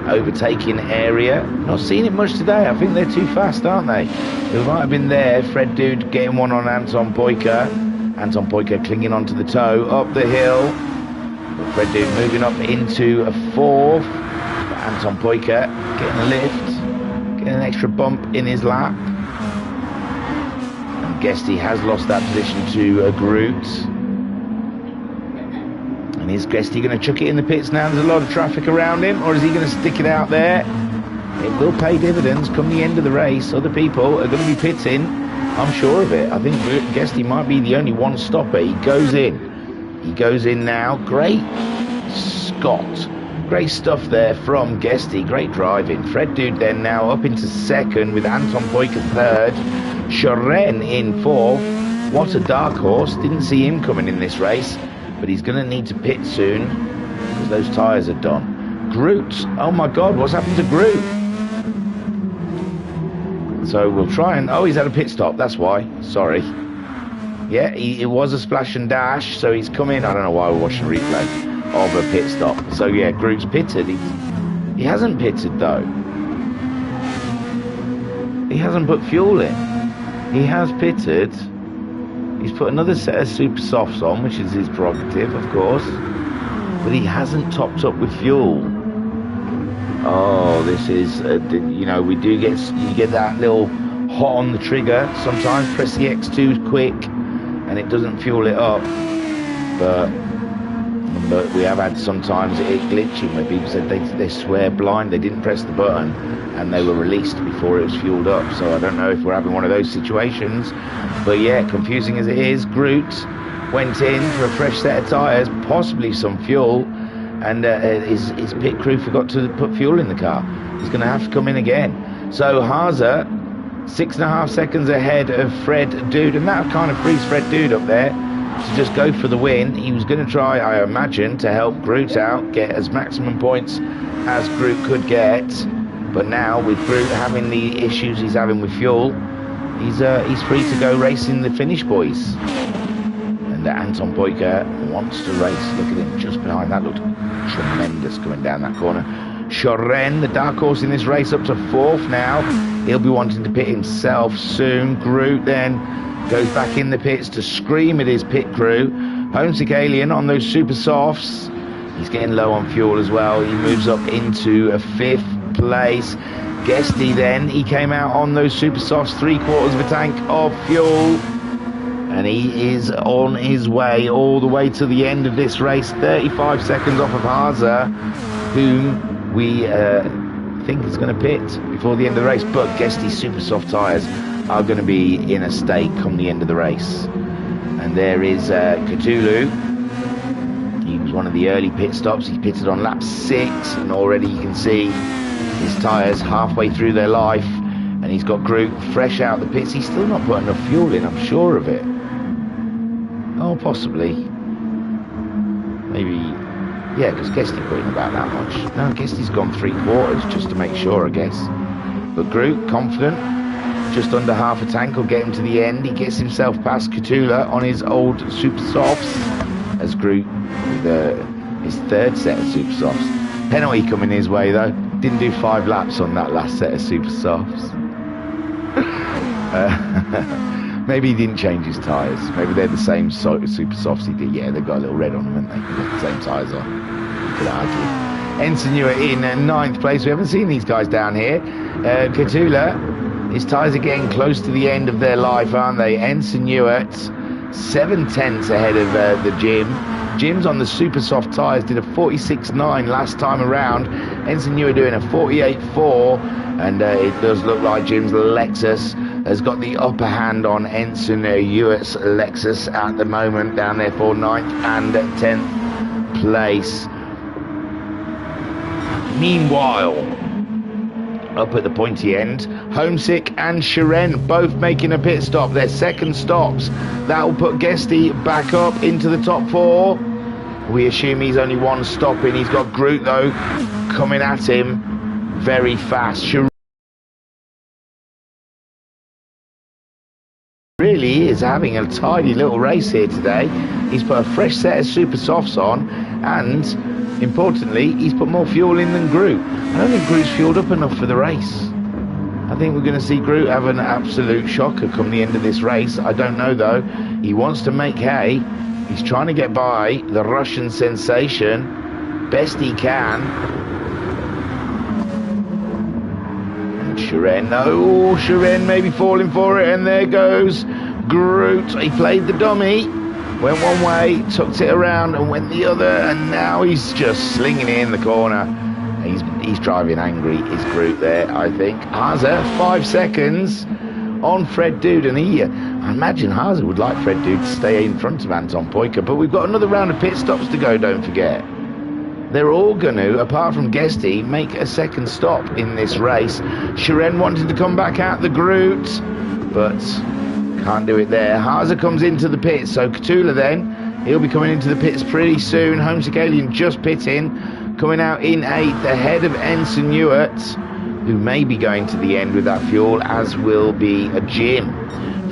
Speaker 1: overtaking area. Not seeing it much today. I think they're too fast, aren't they? It might have been there. Fred Dude getting one on Anton Poika. Anton Poika clinging onto the toe up the hill. Fred Dude moving up into a fourth. Anton Poika getting a lift, getting an extra bump in his lap. And Guesty has lost that position to Groot. And is Guesty going to chuck it in the pits now? There's a lot of traffic around him, or is he going to stick it out there? It will pay dividends come the end of the race. Other people are going to be pitting. I'm sure of it. I think Guesty might be the only one stopper. He goes in. He goes in now. Great Scott. Great stuff there from Guesty. Great driving. Fred Dude then now up into second with Anton Poika third. Sharon in fourth. What a dark horse. Didn't see him coming in this race. But he's going to need to pit soon because those tyres are done. Groot. Oh my God, what's happened to Groot? So we'll try and... Oh, he's had a pit stop. That's why. Sorry. Yeah, it was a splash and dash. So he's come in. I don't know why we're watching a replay of a pit stop. So yeah, Groot's pitted. He hasn't pitted though. He hasn't put fuel in. He has pitted. He's put another set of super softs on, which is his prerogative, of course. But he hasn't topped up with fuel. Oh, this is, you know, you get that little hot on the trigger. Sometimes press the X2 quick and it doesn't fuel it up. But we have had sometimes it glitching where people said they swear blind. They didn't press the button and they were released before it was fueled up. So I don't know if we're having one of those situations. But yeah, confusing as it is, Groot went in for a fresh set of tyres, possibly some fuel, and his pit crew forgot to put fuel in the car. He's going to have to come in again. So Haza, 6.5 seconds ahead of Fred Dude, and that kind of frees Fred Dude up there to just go for the win. He was going to try, I imagine, to help Groot out, get as maximum points as Groot could get. But now, with Groot having the issues he's having with fuel, he's free to go racing the finish, boys. And Anton Poika wants to race. Look at him just behind. That looked tremendous coming down that corner. Shoren, the dark horse in this race, up to fourth now. He'll be wanting to pit himself soon. Groot then goes back in the pits to scream at his pit crew. Homesick Alien on those super softs. He's getting low on fuel as well. He moves up into a fifth place. Guesty then, he came out on those super softs, 3/4 of a tank of fuel. And he is on his way all the way to the end of this race. 35 seconds off of Haza, whom we think is going to pit before the end of the race. But Guesty's super soft tyres are going to be in a state come the end of the race. And there is Cthulhu. He was one of the early pit stops. He pitted on lap 6, and already you can see his tyres halfway through their life. And he's got Groot fresh out the pits. He's still not put enough fuel in, I'm sure of it. Oh, possibly. Maybe, yeah, because Guesty put in about that much. No, Guesty's gone 3/4 just to make sure, I guess. But Groot, confident, just under half a tank will get him to the end. He gets himself past Cthulhu on his old super softs, as Groot with his third set of super softs. Penalty coming his way though. Didn't do 5 laps on that last set of super softs. Maybe he didn't change his tyres. Maybe they're the same super softs he did. Yeah, they've got a little red on them, haven't they? They've got the same tyres on. You could argue. Ensenua in 9th place. We haven't seen these guys down here. Cthulhu, his tyres are getting close to the end of their life, aren't they? Ensenua 7/10 ahead of the Jim. Jim's on the super soft tyres, did a 46.9 last time around. Ensenua doing a 48.4, and it does look like Jim's Lexus has got the upper hand on Ensenua's Lexus at the moment, down there for 9th and 10th place. Meanwhile, up at the pointy end, Homesick and Sharon both making a pit stop, their second stops. That will put Guesty back up into the top 4. We assume he's only one stop in. He's got Groot though coming at him very fast. Sharon really is having a tidy little race here today. He's put a fresh set of super softs on, and importantly, he's put more fuel in than Groot. I don't think Groot's fueled up enough for the race. I think we're going to see Groot have an absolute shocker come the end of this race. I don't know though. He wants to make hay. He's trying to get by the Russian sensation best he can. And Shiren, no, Shiren maybe falling for it, and there goes Groot. He played the dummy, went one way, tucked it around and went the other, and now he's just slinging it in the corner. He's driving angry, is Groot there, I think. Haase, 5 seconds on Fred Dude, and I imagine Haase would like Fred Dude to stay in front of Anton Poiker, but we've got another round of pit stops to go, don't forget. They're all going to, apart from Guesty, make a second stop in this race. Shiren wanted to come back at the Groot, but can't do it there. Haase comes into the pits, so Cthulhu then, he'll be coming into the pits pretty soon. Homesick Alien just pitting, coming out in 8th ahead of Ensign Ewart, who may be going to the end with that fuel, as will be a Jim.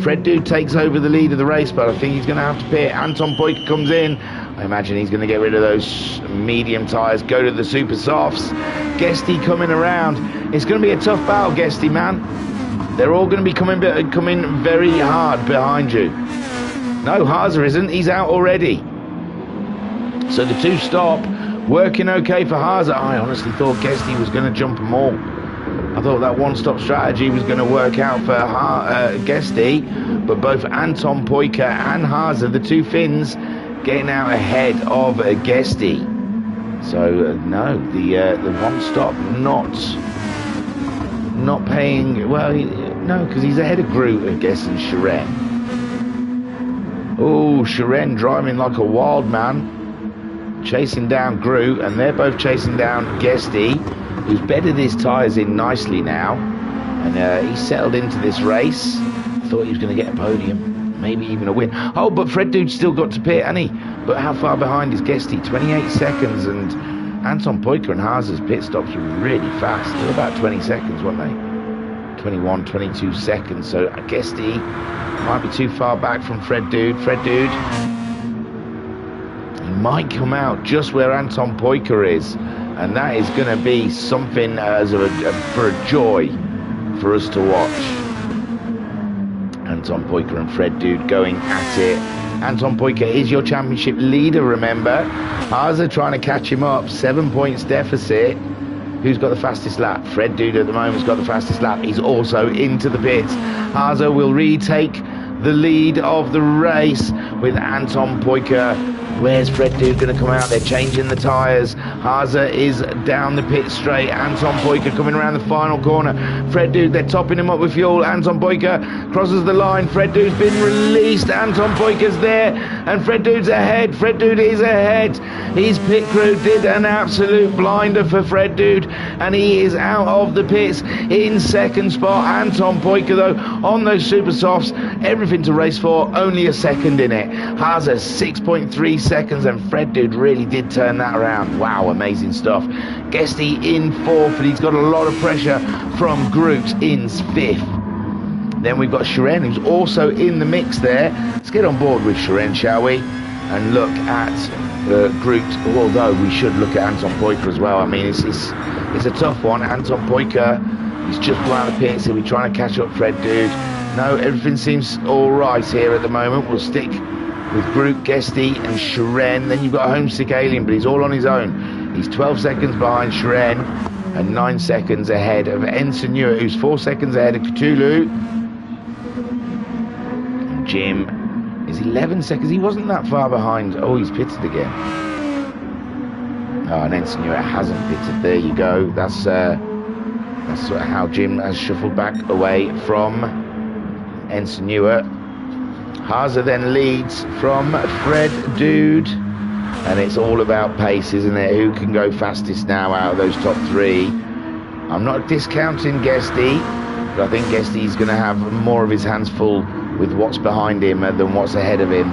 Speaker 1: Fred Dude takes over the lead of the race, but I think he's going to have to pit. Anton Poiker comes in. I imagine he's going to get rid of those medium tyres, go to the super softs. Guesty coming around. It's going to be a tough battle, Guesty, man. They're all going to be coming very hard behind you. No, Haase isn't. He's out already. So the 2 stop, working okay for Haase. I honestly thought Guesty was going to jump them all. I thought that one-stop strategy was going to work out for Guesty, but both Anton Poiker and Haase, the 2 Finns, getting out ahead of Guesty. So no, the one-stop not paying. Well, no, because he's ahead of Groot, I guess, and Shiren. Oh, Shiren driving like a wild man, chasing down Groot, and they're both chasing down Guesty, who's bedded his tyres in nicely now, and he's settled into this race. Thought he was going to get a podium, maybe even a win. Oh, but Fred Dude's still got to pit, hasn't he? But how far behind is Guesty? 28 seconds, and Anton Poiker and Haase's pit stops were really fast. They were about 20 seconds, weren't they? 21, 22 seconds, so Guesty might be too far back from Fred Dude. Fred Dude, he might come out just where Anton Poiker is, and that is going to be something for a joy for us to watch. Anton Poiker and Fred Dude going at it. Anton Poiker is your championship leader, remember. Haase trying to catch him up, 7 points deficit. Who's got the fastest lap? Fred Dude at the moment's got the fastest lap. He's also into the pits. Haase will retake the lead of the race with Anton Poiker. Where's Fred Dude going to come out? They're changing the tyres. Haase is down the pit straight. Anton Poiker coming around the final corner. Fred Dude, they're topping him up with fuel. Anton Poiker crosses the line. Fred Dude's been released. Anton Poiker's there, and Fred Dude's ahead. Fred Dude is ahead. His pit crew did an absolute blinder for Fred Dude, and he is out of the pits in second spot. Anton Poiker, though, on those super softs, everything to race for, only a second in it. Haase 6.3 seconds, and Fred Dude really did turn that around. Wow, amazing stuff. Guesty in 4th, and he's got a lot of pressure from Groot in 5th. Then we've got Shiren, who's also in the mix there. Let's get on board with Shiren, shall we? And look at Groot, although we should look at Anton Poiker as well. I mean, it's a tough one. Anton Poiker, he's just gone out of the pits, he'll be trying to catch up Fred Dude. No, everything seems all right here at the moment. We'll stick with Groot, Guesty and Shiren. Then you've got a Homesick Alien, but he's all on his own. He's 12 seconds behind Shiren and 9 seconds ahead of Ensign Ewart, who's 4 seconds ahead of Cthulhu. And Jim is 11 seconds. He wasn't that far behind. Oh, he's pitted again. Oh, and Ensign Ewart hasn't pitted. There you go. That's sort of how Jim has shuffled back away from Ensign Ewart. Haase then leads from Fred Dude, and it's all about pace, isn't it? Who can go fastest now out of those top 3? I'm not discounting Guesty, but I think Guesty's going to have more of his hands full with what's behind him than what's ahead of him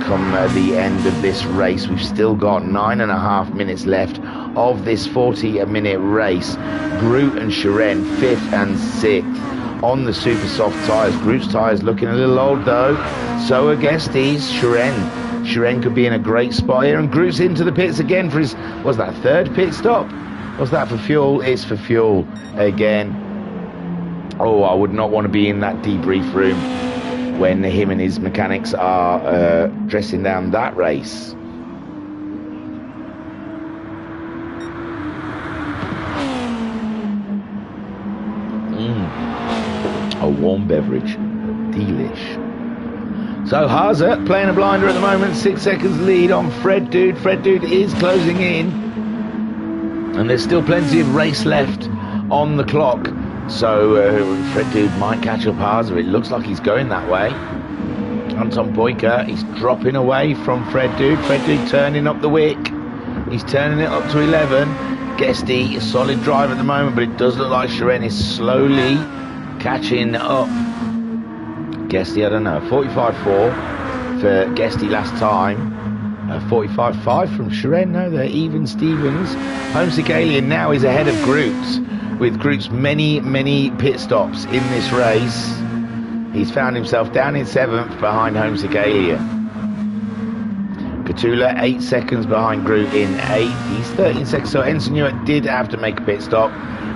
Speaker 1: come the end of this race. We've still got 9.5 minutes left of this 40-minute race. Groot and Shiren 5th and 6th on the super soft tyres. Group's tyres looking a little old though. So are Guesty's. Shiren could be in a great spot here, and Group's into the pits again for his, was that third pit stop? Was that for fuel? It's for fuel again. Oh, I would not want to be in that debrief room when him and his mechanics are dressing down that race. A warm beverage. Delish. So Haase playing a blinder at the moment, 6 seconds lead on Fred Dude. Fred Dude is closing in, and there's still plenty of race left on the clock. So Fred Dude might catch up Haase. It looks like he's going that way. Anton Poiker, he's dropping away from Fred Dude. Fred Dude turning up the wick. He's turning it up to 11. Guesty, a solid drive at the moment, but it does look like Shiren is slowly catching up. Guesty, I don't know, 45.4 for Guesty last time. 45.5 from Shiren. No, they're even Stevens. Homesick Alien now is ahead of Group's, with Group's many pit stops in this race. He's found himself down in 7th behind Homesick Alien. Katula 8 seconds behind Group in 8th. He's 13 seconds. So Ensign Hewitt did have to make a pit stop,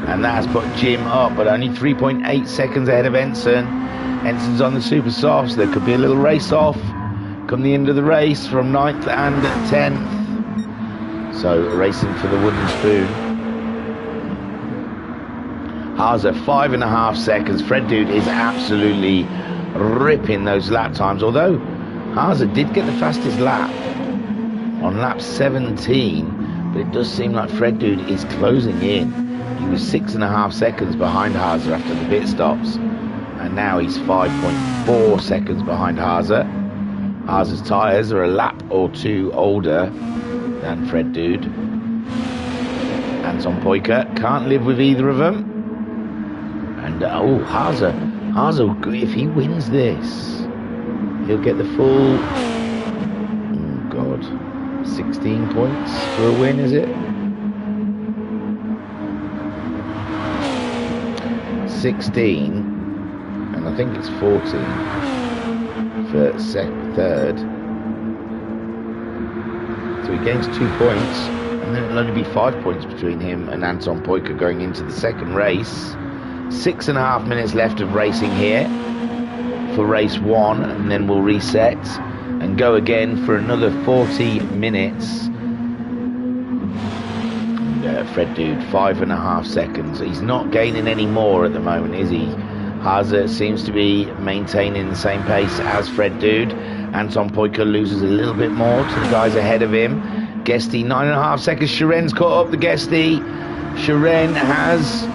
Speaker 1: and that has put Jim up, but only 3.8 seconds ahead of Ensign. Ensign's on the super softs. There could be a little race off come the end of the race from 9th and 10th. So racing for the wooden spoon. Haase 5.5 seconds. Fred Dude is absolutely ripping those lap times, although Haase did get the fastest lap on lap 17, but it does seem like Fred Dude is closing in. He was 6.5 seconds behind Haase after the pit stops, and now he's 5.4 seconds behind Haase. Haase's tyres are a lap or two older than Fred Dude. Anton Poiker can't live with either of them. And Haase, if he wins this, he'll get the full, 16 points for a win, is it? 16, and I think it's 14 for third. So he gains 2 points, and then it'll only be 5 points between him and Anton Poiker going into the second race. 6.5 minutes left of racing here for race 1, and then we'll reset and go again for another 40 minutes. And, Fred Dude, 5.5 seconds. He's not gaining any more at the moment, is he? Haase seems to be maintaining the same pace as Fred Dude. Anton Poiker loses a little bit more to the guys ahead of him. Guesty, 9.5 seconds. Shiren's caught up to Guesty. Shiren has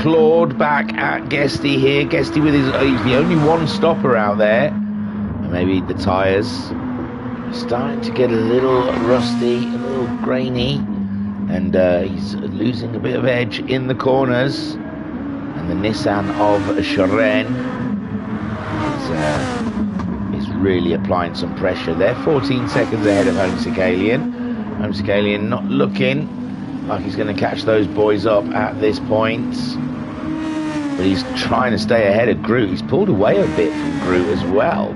Speaker 1: clawed back at Guesty here. Guesty with he's the only one stopper out there. And maybe the tyres are starting to get a little rusty, a little grainy, and he's losing a bit of edge in the corners. And the Nissan of Shiren is really applying some pressure. They're 14 seconds ahead of Homesick Alien. Homesick Alien not looking like he's going to catch those boys up at this point, but he's trying to stay ahead of Groot. He's pulled away a bit from Groot as well.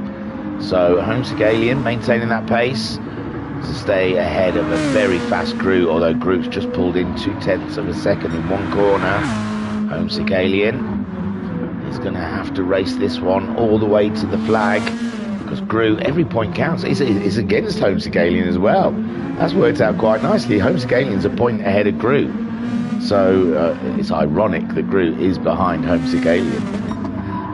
Speaker 1: So Homesick Alien maintaining that pace to stay ahead of a very fast Groot, although Groot's just pulled in 0.2 of a second in one corner. Homesick Alien is going to have to race this one all the way to the flag, because Groot, every point counts. It's against Homesick Alien as well. That's worked out quite nicely. Homesick Alien's a point ahead of Groot. So it's ironic that Groot is behind Homesick Alien.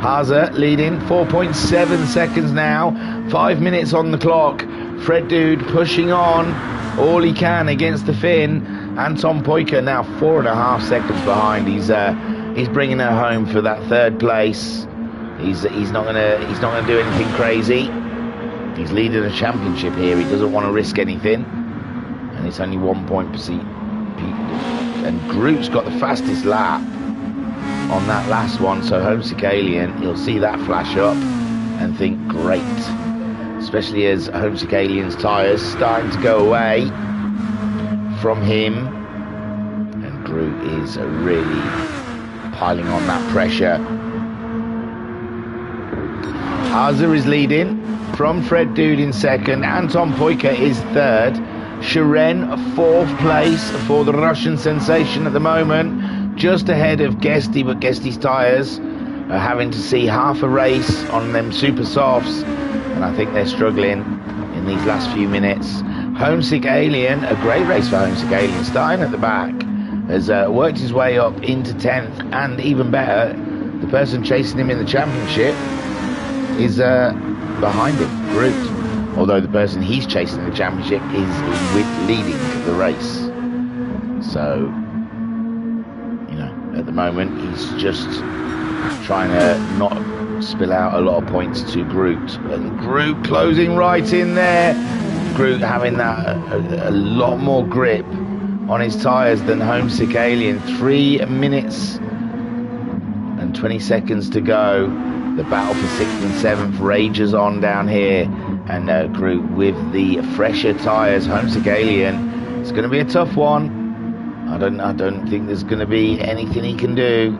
Speaker 1: Haase leading 4.7 seconds now. 5 minutes on the clock. Fred Dude pushing on all he can against the Finn. Anton Poiker now 4.5 seconds behind. He's bringing her home for that third place. He's not gonna do anything crazy. He's leading a championship here. He doesn't want to risk anything, and it's only 1 point per seat. And Groot's got the fastest lap on that last one, so Homesick Alien, he'll see that flash up and think great, especially as Homesick Alien's tyres starting to go away from him, and Groot is really piling on that pressure. Haza is leading from Fred Dude in second. Anton Poika is third. Shiren, fourth place for the Russian sensation at the moment. Just ahead of Guesty, but Guesty's tyres are having to see half a race on them super softs. And I think they're struggling in these last few minutes. Homesick Alien, a great race for Homesick Alien, starting at the back, has worked his way up into 10th, and even better, the person chasing him in the championship is behind him, Groot. Although the person he's chasing in the championship is leading the race. So, you know, at the moment, he's just trying to not spill out a lot of points to Groot. And Groot closing right in there. Groot having that a lot more grip on his tyres than Homesick Alien. 3 minutes and 20 seconds to go. The battle for 6th and 7th rages on down here. And Groot with the fresher tyres. Homesick Alien, it's going to be a tough one. I don't think there's going to be anything he can do,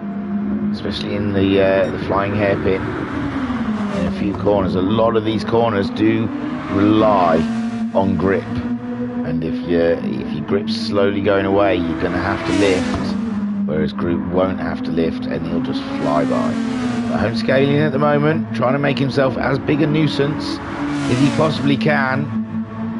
Speaker 1: especially in the flying hairpin. In a few corners, a lot of these corners do rely on grip, and if your grip's slowly going away, you're going to have to lift, whereas Groot won't have to lift and he'll just fly by. But Homesick Alien at the moment trying to make himself as big a nuisance as he possibly can,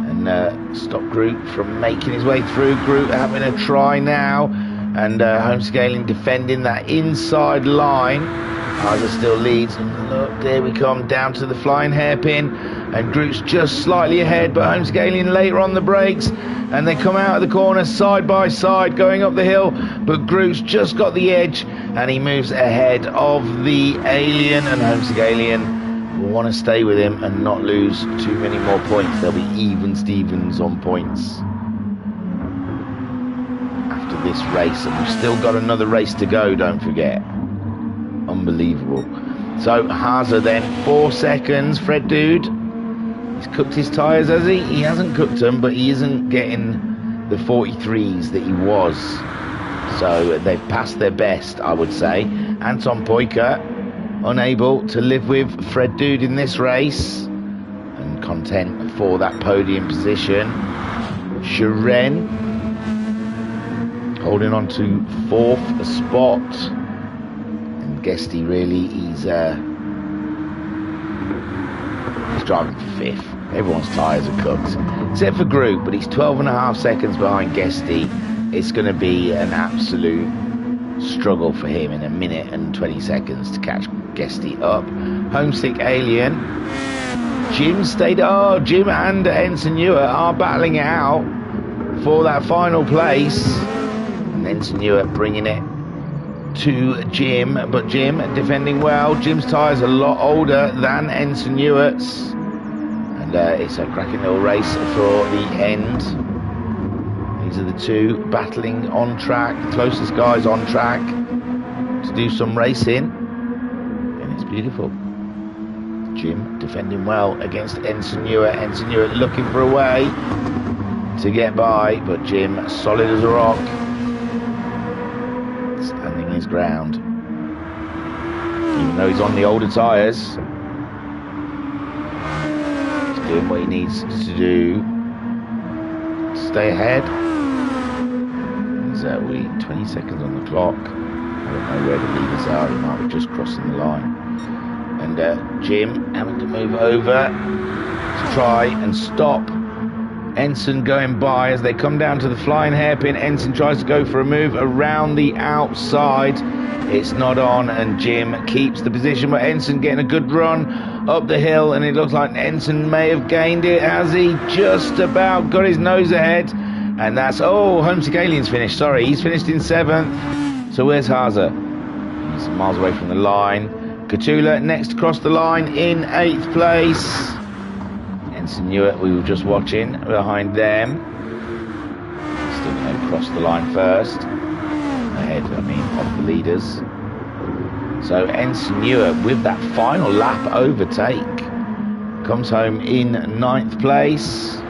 Speaker 1: and stop Groot from making his way through. Groot having a try now, and Homesick Alien defending that inside line. Haza still leads, and look, there we come down to the flying hairpin, and Groot's just slightly ahead, but Homesick Alien later on the brakes, and they come out of the corner side by side going up the hill, but Groot's just got the edge, and he moves ahead of the Alien, and Homesick Alien will want to stay with him and not lose too many more points. There'll be even Stevens on points after this race, and we've still got another race to go, don't forget. Unbelievable. So Haza then 4 seconds. Fred Dude, he's cooked his tyres, has he? He hasn't cooked them, but he isn't getting the 43s that he was, so they've passed their best, I would say. Anton Poika unable to live with Fred Dude in this race and content for that podium position. Shiren holding on to 4th spot. Guesty really, he's driving for 5th. Everyone's tyres are cooked except for Groot, but he's 12.5 seconds behind Guesty. It's going to be an absolute struggle for him in 1 minute and 20 seconds to catch Guesty up. Homesick Alien, Jim and Ensign Ewart are battling it out for that final place, and Ensign Ewart bringing it to Jim, but Jim defending well. Jim's tyres are a lot older than Ensign Ewart's, and it's a cracking little race for the end. These are the two battling on track, the closest guys on track to do some racing, and it's beautiful. Jim defending well against Ensign Ewart. Ensign Ewart looking for a way to get by, but Jim solid as a rock, standing his ground, even though he's on the older tyres. He's doing what he needs to do to stay ahead. There's 20 seconds on the clock. I don't know where the leaders are. He might be just crossing the line, and Jim having to move over to try and stop Ensign going by as they come down to the flying hairpin. Ensign tries to go for a move around the outside. It's not on, and Jim keeps the position, but Ensign getting a good run up the hill, and it looks like Ensign may have gained it as he just about got his nose ahead. And that's, Homesick Alien's finished. Sorry, he's finished in 7th. So where's Haza? He's miles away from the line. Cthulhu next across the line in 8th place. Ensign Ewart, we were just watching behind them. Still going to cross the line first. Ahead, of the leaders. So Ensign Ewart with that final lap overtake comes home in 9th place.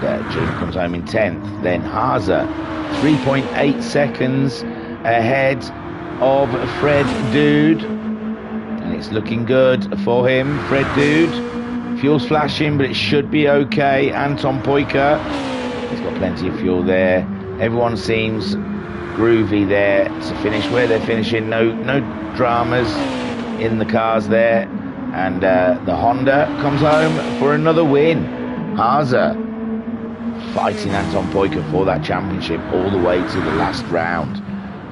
Speaker 1: And Jim comes home in 10th. Then Haza, 3.8 seconds ahead of Fred Dude. And it's looking good for him. Fred Dude, fuel's flashing, but it should be okay. Anton Poika, he's got plenty of fuel there. Everyone seems groovy there to finish where they're finishing. No dramas in the cars there. And the Honda comes home for another win. Haase fighting Anton Poika for that championship all the way to the last round.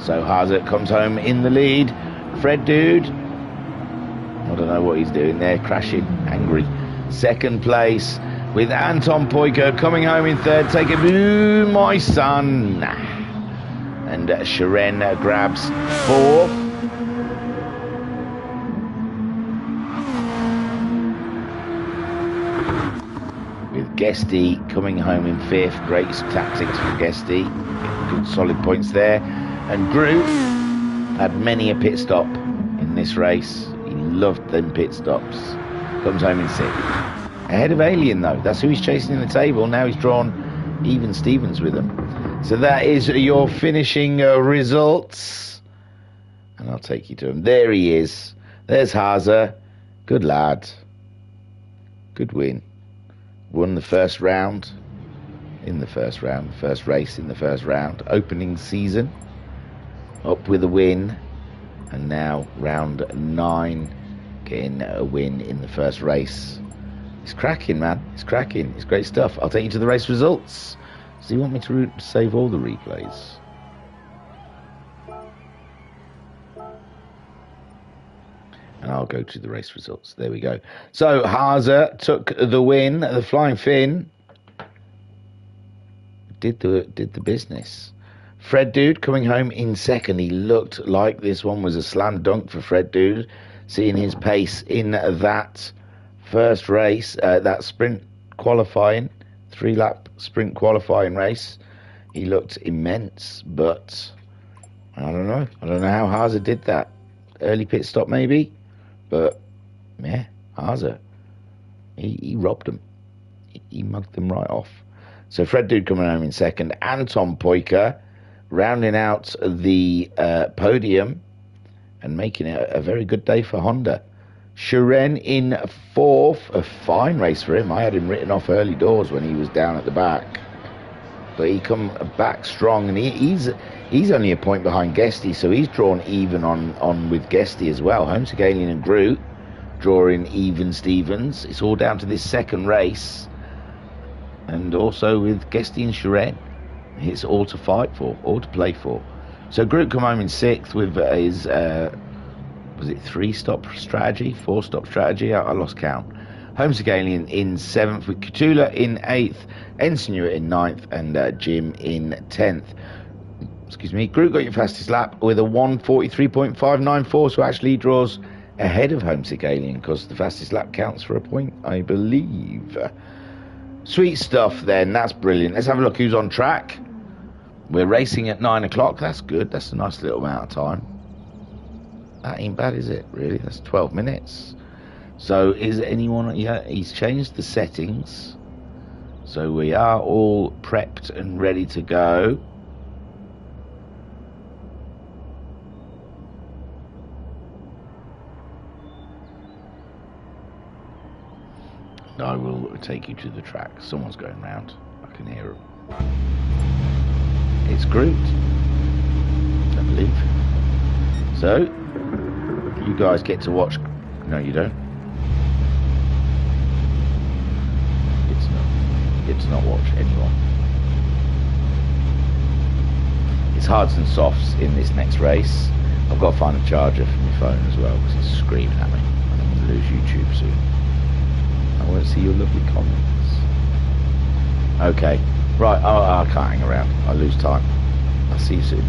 Speaker 1: So Haase comes home in the lead. Fred Dude, I don't know what he's doing there, crashing, angry. Second place with Anton Poika coming home in third, taking Ooh, my son. And Sharon grabs fourth. With Guesty coming home in fifth. Great tactics from Guesty. Good solid points there. And Groot had many a pit stop in this race. He loved them pit stops. Comes home in sixth. Ahead of Alien though. That's who he's chasing in the table. Now he's drawn even Stevens with him. So that is your finishing results. And I'll take you to him. There he is. There's Haase. Good lad. Good win. Won the first round. In the first round. First race in the first round. Opening season. Up with a win. And now round 9. Getting a win in the first race. It's cracking, man. It's cracking. It's great stuff. I'll take you to the race results. So you want me to save all the replays? And I'll go to the race results. There we go. So Haase took the win. The Flying Finn did the business. Fred Dude coming home in second. He looked like this one was a slam dunk for Fred Dude. Seeing his pace in that first race, that sprint qualifying, 3-lap sprint qualifying race, he looked immense. But I don't know how Haase did that. Early pit stop maybe, but yeah, Haase, he robbed them. He mugged them right off. So Fred Dude coming home in second. Anton Poika rounding out the podium and making it a very good day for Honda. Sharon in fourth. A fine race for him. I had him written off early doors when he was down at the back, but he come back strong, and he's only a point behind Guesty, so he's drawn even on with Guesty as well. Homesick Alien and Groot drawing even Stevens. It's all down to this second race, and also with Guesty and Sharon, it's all to fight for, all to play for. So Groot come home in sixth with his was it 3-stop strategy, 4-stop strategy? I lost count. Homesick Alien in 7th, with Cthulhu in 8th, Ensign in 9th, and Jim in 10th. Excuse me. Groot got your fastest lap with a 1:43.594, so actually he draws ahead of Homesick Alien because the fastest lap counts for a point, I believe. Sweet stuff then. That's brilliant. Let's have a look who's on track. We're racing at 9 o'clock. That's good. That's a nice little amount of time. That ain't bad, is it? Really? That's 12 minutes. So is anyone... Yeah, he's changed the settings. So we are all prepped and ready to go. I will take you to the track. Someone's going round. I can hear him. It's Groot, I believe. So, you guys get to watch. No, you don't. Get to not watch anyone. It's hards and softs in this next race. I've got to find a charger for my phone as well because it's screaming at me. I'm going to lose YouTube soon. I want to see your lovely comments. Okay. Right. Oh, I can't hang around. I lose time. I'll see you soon.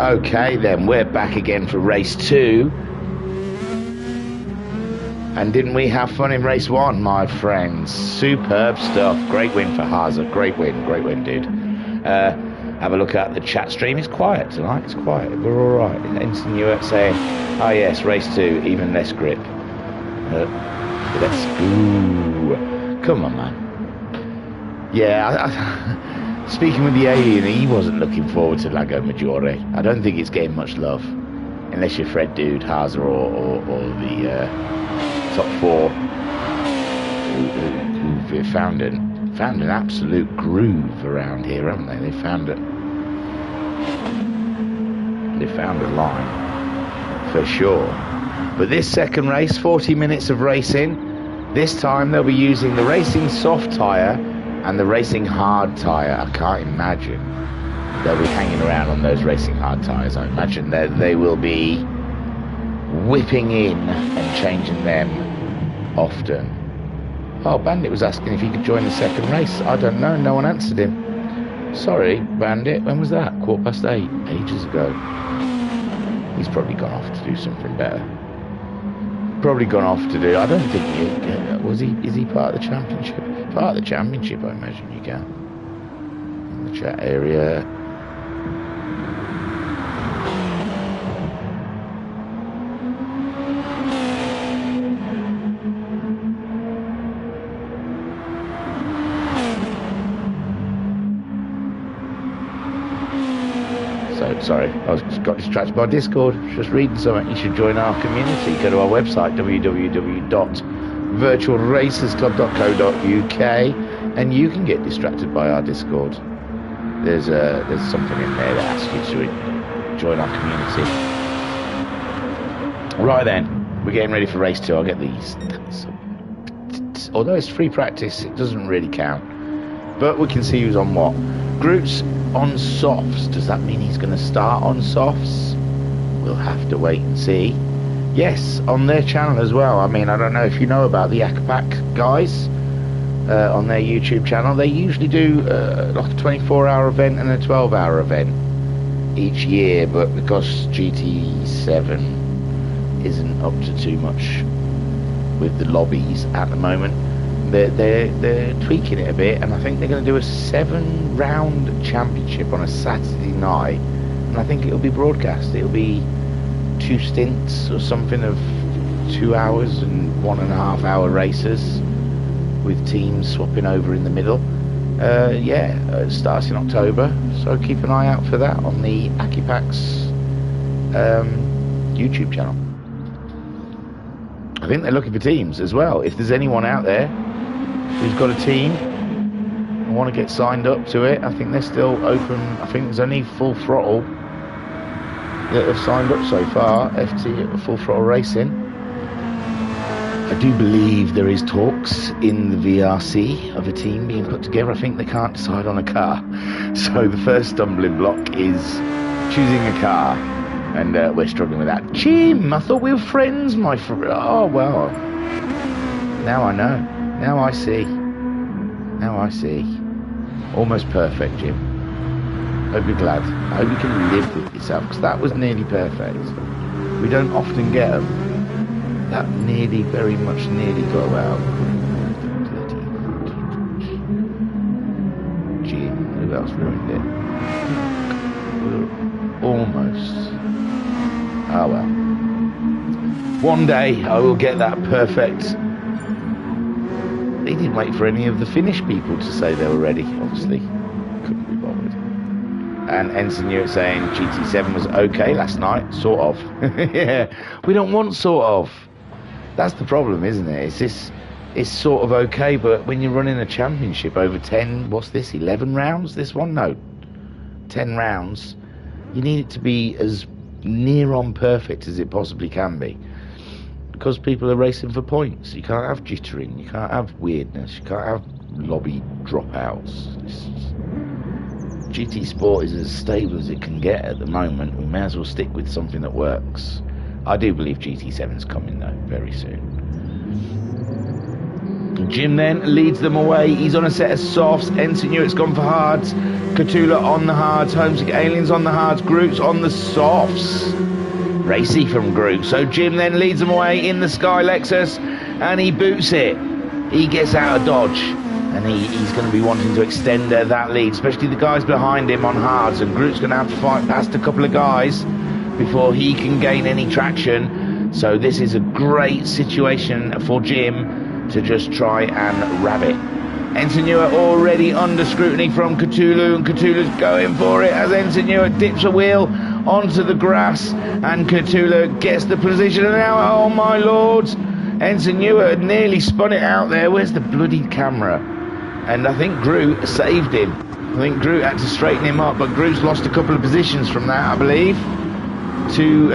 Speaker 1: Okay, then we're back again for race 2. And didn't we have fun in race 1, my friends? Superb stuff. Great win for Haza. Great win, dude. Have a look at the chat stream. It's quiet tonight. It's quiet. We're all right. Ensign Ewart saying, "Oh yes, race 2, even less grip." Let's go. Come on, man. Yeah. Speaking with the alien, he wasn't looking forward to Lago Maggiore. I don't think it's getting much love, unless you're Fred Dude, Haza, or the top 4 who've found an absolute groove around here, haven't they? They found a line for sure. But this second race, 40 minutes of racing. This time they'll be using the racing soft tyre and the racing hard tyre. I can't imagine they'll be hanging around on those racing hard tyres. I imagine that they will be whipping in and changing them often. Oh, Bandit was asking if he could join the second race. I don't know. No one answered him. Sorry, Bandit. When was that? 8:15. Ages ago. He's probably gone off to do something better. Probably gone off to do. I don't think was he. Is he part of the championship? Part of the championship, I imagine you can. In the chat area. Sorry, I got distracted by Discord. Just reading something. You should join our community. Go to our website, www.virtualracersclub.co.uk, and you can get distracted by our Discord. There's something in there that asks you to join our community. Right then, we're getting ready for race 2. I'll get these. Although it's free practice, it doesn't really count. But we can see who's on what. Groot's on softs. Does that mean he's going to start on softs? We'll have to wait and see. Yes, on their channel as well. I mean, I don't know if you know about the Akapak guys on their YouTube channel. They usually do like a 24-hour event and a 12-hour event each year, but because GT7 isn't up to too much with the lobbies at the moment, they're tweaking it a bit, and I think they're going to do a 7-round championship on a Saturday night, and I think it'll be broadcast. It'll be 2 stints or something of 2 hours and 1.5 hour races with teams swapping over in the middle. It starts in October, so keep an eye out for that on the Akipak's YouTube channel. I think they're looking for teams as well. If there's anyone out there who's got a team and want to get signed up to it, I think they're still open. I think there's only Full Throttle that have signed up so far, FT Full Throttle Racing. I do believe there is talks in the VRC of a team being put together. I think they can't decide on a car. So the first stumbling block is choosing a car. And we're struggling with that. Jim, I thought we were friends, my friend. Oh, well. Now I know. Now I see. Now I see. Almost perfect, Jim. Hope you're glad. I hope you can live with yourself, because that was nearly perfect. We don't often get them. That nearly, very much nearly got well. Jim, who else ruined it? Almost. Oh well. One day I will get that perfect. They didn't wait for any of the Finnish people to say they were ready, obviously. Couldn't be bothered. And Ensign Ewart saying GT7 was okay last night, sort of. Yeah, we don't want sort of. That's the problem, isn't it? It's sort of okay, but when you're running a championship over 10, what's this, 11 rounds? This one? No. 10 rounds. You need it to be as near on perfect as it possibly can be, because people are racing for points. You can't have jittering, you can't have weirdness, you can't have lobby dropouts. GT Sport is as stable as it can get at the moment. We may as well stick with something that works. I do believe GT7's coming though very soon. Jim then leads them away. He's on a set of softs. Ensign Hewitt's gone for hards. Cthulhu on the hards. Homesick Aliens on the hards. Groot's on the softs. Racy from Groot. So Jim then leads them away in the Sky Lexus, and he boots it. He gets out of dodge, and he's going to be wanting to extend that lead, especially the guys behind him on hards, and Groot's going to have to fight past a couple of guys before he can gain any traction. So this is a great situation for Jim to just try and grab it. Ensign Hewitt already under scrutiny from Cthulhu, and Cthulhu's going for it as Ensign Hewitt dips a wheel onto the grass, and Cthulhu gets the position, and now, oh my lords, Ensign Hewitt had nearly spun it out there. Where's the bloody camera? And I think Groot saved him. I think Groot had to straighten him up, but Groot's lost a couple of positions from that, I believe. To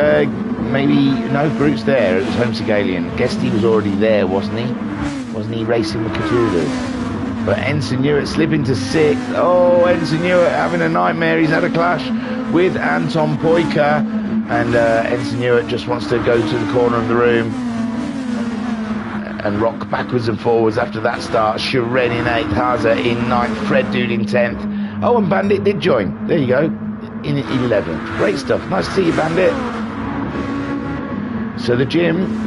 Speaker 1: maybe, no, Groot's there. It was Homesick Alien. Guessed he was already there, wasn't he? Wasn't he racing with Cthulhu? But Ensign Hewitt slipping to 6th. Oh, Ensign Hewitt having a nightmare. He's had a clash with Anton Poika, and Ensign Hewitt just wants to go to the corner of the room and rock backwards and forwards after that start. Shuren in 8th, Haza in 9th, Fred Dude in 10th. Oh, and Bandit did join. There you go, in 11th. Great stuff. Nice to see you, Bandit. So the Jim,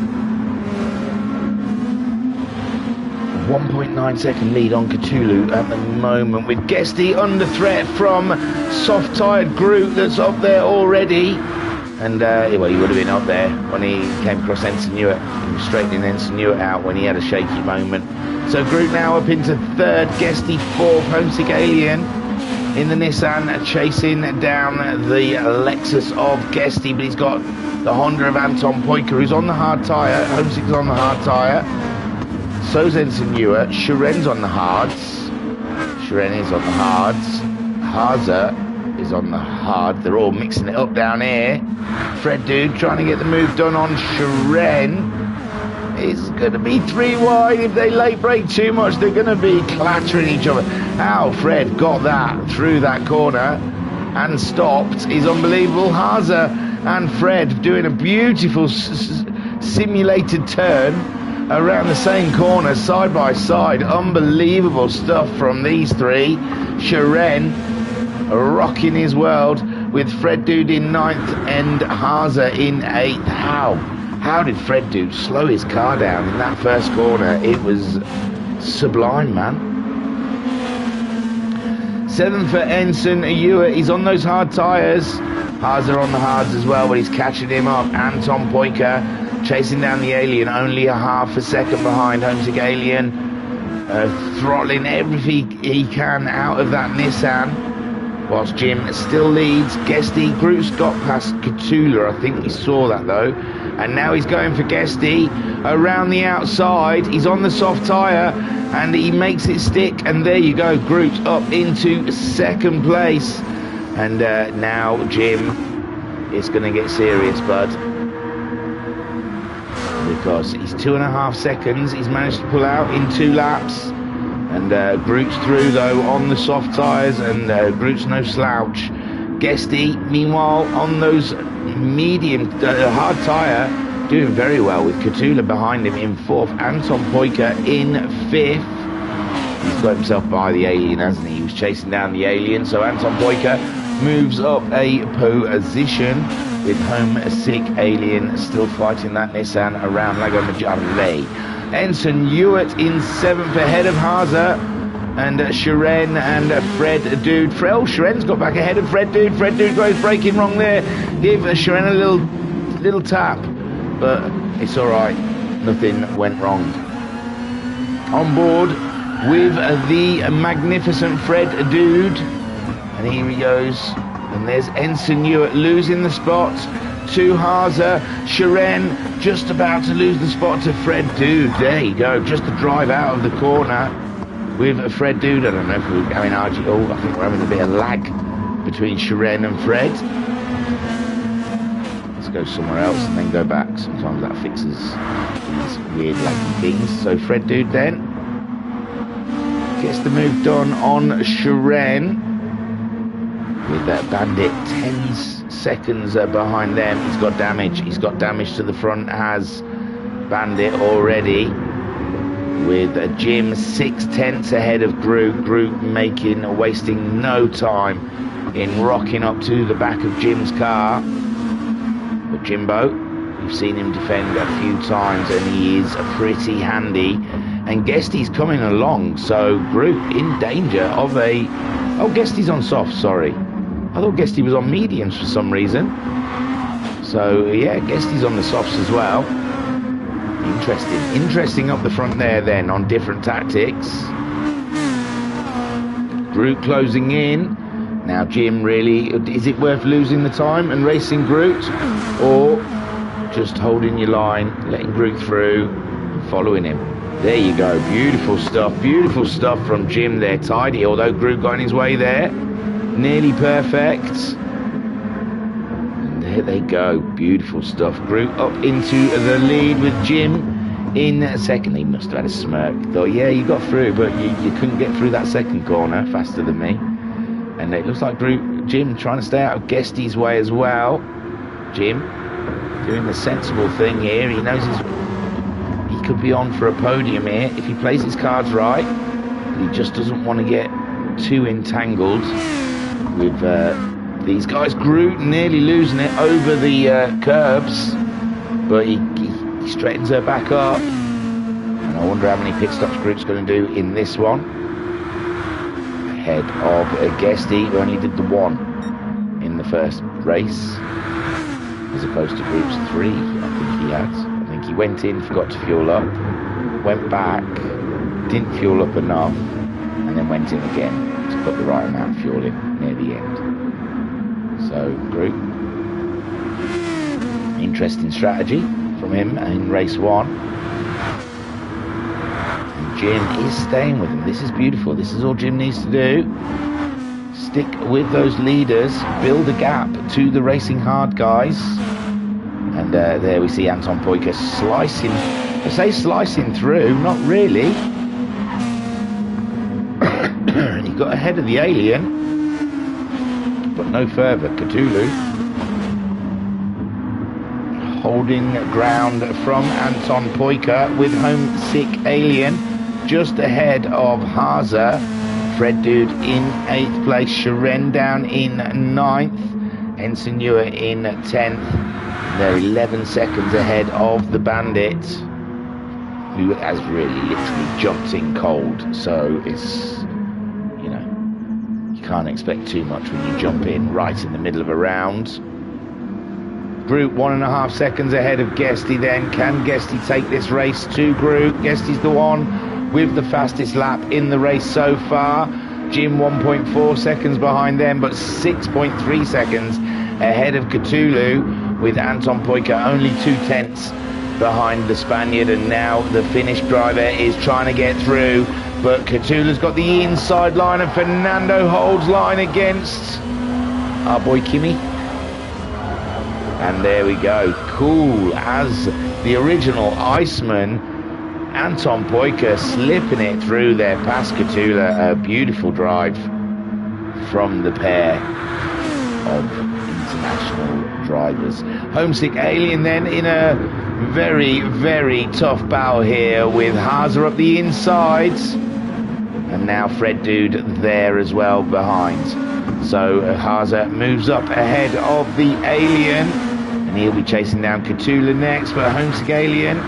Speaker 1: 1.9 second lead on Cthulhu at the moment, with Guesty under threat from soft-tired Groot that's up there already. And, well, he would have been up there when he came across Ensign Hewitt. He was straightening Ensign Hewitt out when he had a shaky moment. So Groot now up into 3rd, Guesty 4th, Homesick Alien in the Nissan, chasing down the Lexus of Guesty, but he's got the Honda of Anton Poika, who's on the hard tyre. Homesick's on the hard tyre. So's Ensign Hewitt. Shuren's on the hards. Shuren is on the hards. Haza is on the hard. They're all mixing it up down here. Fred Dude trying to get the move done on Shuren. It's going to be 3 wide. If they late brake too much, they're going to be clattering each other. How Fred got that through that corner and stopped is unbelievable. Haza and Fred doing a beautiful simulated turn around the same corner, side by side. Unbelievable stuff from these three. Shuren rocking his world with Fred Dude in 9th and Haza in 8th. How did Fred Dude slow his car down in that first corner? It was sublime, man. 7th for Ensign Hewitt. He's on those hard tyres. Haza on the hards as well, but he's catching him up. Anton Poika chasing down the Alien, only a half a second behind Homesick Alien. Throttling everything he can out of that Nissan. Whilst Jim still leads. Guesty, Groot's got past Cthulhu, I think we saw that though. And now he's going for Guesty around the outside. He's on the soft tyre and he makes it stick. And there you go, Groot up into 2nd place. And now Jim is going to get serious, bud. Because he's 2.5 seconds. He's managed to pull out in 2 laps. And Groot's through though on the soft tyres, and Groot's no slouch. Guesty, meanwhile, on those medium hard tyre, doing very well with Cthulhu behind him in 4th. Anton Poika in 5th. He's got himself by the Alien, hasn't he? He was chasing down the Alien, so Anton Poika moves up a position with Homesick Alien still fighting that Nissan around Lago Maggiore. Ensign Hewitt in 7th ahead of Haza, and Shuren and Fred Dude. Shuren's got back ahead of Fred Dude. Fred Dude goes braking wrong there. Give Shuren a little tap, but it's all right. Nothing went wrong. On board with the magnificent Fred Dude, and here he goes. And there's Ensign Hewitt losing the spot to Haza. Shuren just about to lose the spot to Fred Dude. There you go, just to drive out of the corner with Fred Dude. I don't know if we're having RG. I think we're having a bit of lag between Shuren and Fred. Let's go somewhere else and then go back. Sometimes that fixes these weird laggy things. So Fred Dude then gets the move done on Shuren, with that Bandit 10 seconds behind them. He's got damage to the front, has Bandit already. with Jim 6/10 ahead of Groot. Groot wasting no time in rocking up to the back of Jim's car. But Jimbo, we've seen him defend a few times and he is pretty handy. And Guesty's coming along, so Groot in danger of a... Oh, Guesty's on soft, sorry. I thought Guesty was on mediums for some reason. So, yeah, Guesty's on the softs as well. Interesting up the front there then on different tactics. Groot closing in. Now Jim really, is it worth losing the time and racing Groot? Or just holding your line, letting Groot through, and following him? There you go, beautiful stuff from Jim there, tidy, although Groot got in his way there. Nearly perfect. And there they go, beautiful stuff. Groot up into the lead with Jim in second. He must have had a smirk. Thought, yeah, you got through, but you couldn't get through that second corner faster than me. And it looks like Jim trying to stay out of Guesty's way as well. Jim doing the sensible thing here. He knows he could be on for a podium here if he plays his cards right. But he just doesn't want to get too entangled with these guys. Groot nearly losing it over the curbs, but he straightens her back up. And I wonder how many pit stops Groot's going to do in this one. Ahead of Guesty, who only did the one in the first race, as opposed to Groot's 3, I think he had. I think he went in, forgot to fuel up, went back, didn't fuel up enough, and then went in again to put the right amount of fuel in near the end. So Groot, interesting strategy from him in race 1. Jim is staying with him. This is beautiful. This is all Jim needs to do. Stick with those leaders. Build a gap to the racing hard guys. And there we see Anton Poyka slicing. I say slicing through, not really. He got ahead of the alien, but no further. Cthulhu holding ground from Anton Poyka with Homesick Alien just ahead of Haza. Fred Dude in 8th place, Sharon down in 9th, Ensenua in 10th. They're 11 seconds ahead of the Bandit, who has really literally jumped in cold. So it's, you know, you can't expect too much when you jump in right in the middle of a round. Groot 1.5 seconds ahead of Guesty then. Can Guesty take this race to Groot? Guesty's the one with the fastest lap in the race so far. Jim 1.4 seconds behind them, but 6.3 seconds ahead of Cthulhu, with Anton Poyka only 2/10 behind the Spaniard. And now the Finnish driver is trying to get through, but Cthulhu's got the inside line and Fernando holds line against our boy Kimi. And there we go, cool as the original Iceman. Anton Poyka slipping it through there past Cthulhu. A beautiful drive from the pair of international drivers. Homesick Alien then in a very, very tough battle here with Haza up the insides. And now Fred Dude there as well behind. So Haza moves up ahead of the Alien. And he'll be chasing down Cthulhu next. But Homesick Alien,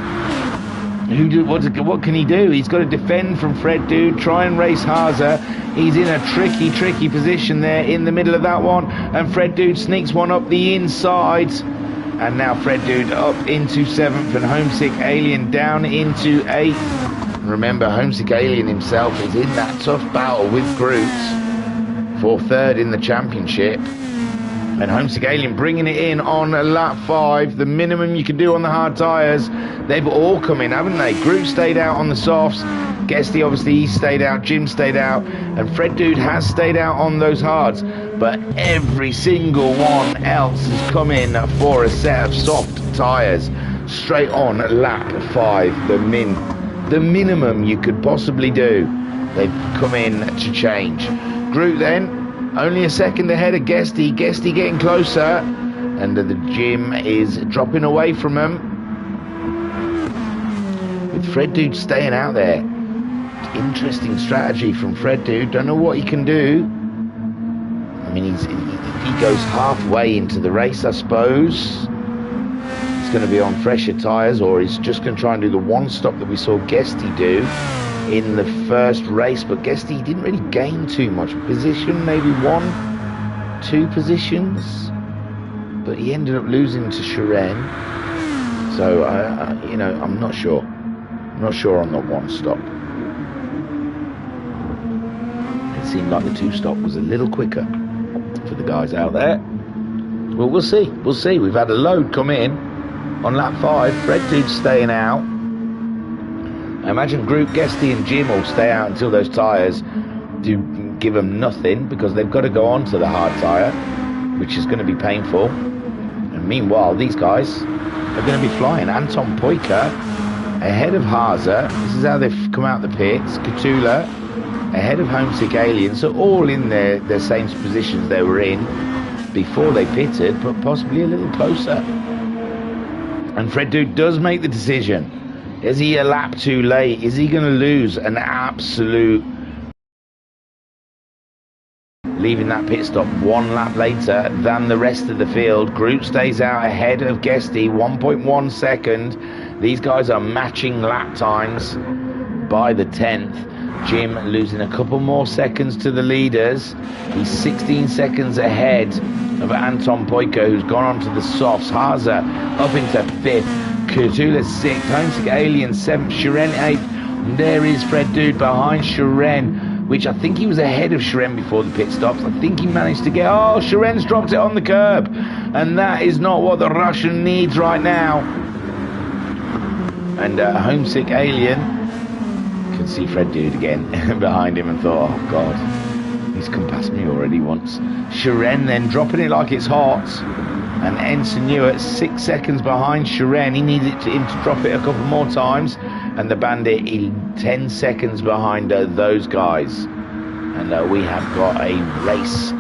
Speaker 1: what can he do? He's got to defend from Fred Dude, try and race Haza. He's in a tricky position there in the middle of that one. And Fred Dude sneaks one up the inside. And now Fred Dude up into 7th and Homesick Alien down into 8th. Remember, Homesick Alien himself is in that tough battle with Groot for 3rd in the championship. And Homesick Alien bringing it in on lap 5, the minimum you can do on the hard tyres. They've all come in, haven't they? Groot stayed out on the softs. Guesty, obviously, he stayed out. Jim stayed out. And Fred Dude has stayed out on those hards. But every single one else has come in for a set of soft tyres. Straight on lap 5, the minimum you could possibly do. They've come in to change. Groot then, only a second ahead of Guesty. Guesty getting closer. And the Jim is dropping away from him. with Fred Dude staying out there. Interesting strategy from Fred Dude. Don't know what he can do. I mean, he goes halfway into the race, I suppose. He's going to be on fresher tyres, or he's just going to try and do the one stop that we saw Guesty do in the first race. But Guesty didn't really gain too much position, maybe 1-2 positions. But he ended up losing to Shiren. So, you know, I'm not sure. I'm not sure on the one stop. It seemed like the two stop was a little quicker for the guys out there. Well, we'll see. We'll see. We've had a load come in on lap 5. Fred Dude's staying out. I imagine Group, Guesty and Jim will stay out until those tyres do give them nothing, because they've got to go on to the hard tyre, which is going to be painful. And meanwhile, these guys are going to be flying. Anton Poika ahead of Haza. This is how they've come out the pits. Cthulhu ahead of Homesick Alien. So all in their same positions they were in before they pitted, but possibly a little closer. And Fred Dude does make the decision. Is he a lap too late? Is he going to lose an absolute... leaving that pit stop 1 lap later than the rest of the field? Group stays out ahead of Guesty, 1.1 second. These guys are matching lap times by the 10th. Jim losing a couple more seconds to the leaders. He's 16 seconds ahead of Anton Poika, who's gone on to the softs. Haza up into 5th. Cthulhu 6th. Homesick Alien 7th. Shiren 8th. There is Fred Dude behind Shiren, which I think he was ahead of Shiren before the pit stops. I think he managed to get... oh, Shiren's dropped it on the curb. And that is not what the Russian needs right now. And Homesick Alien can see Fred Dude again behind him and thought, oh, God, he's come past me already once. Shiren then dropping it like it's hot. And Ensign Newer 6 seconds behind Shiren. He needed him to drop it a couple more times. And the Bandit 10 seconds behind those guys. And we have got a race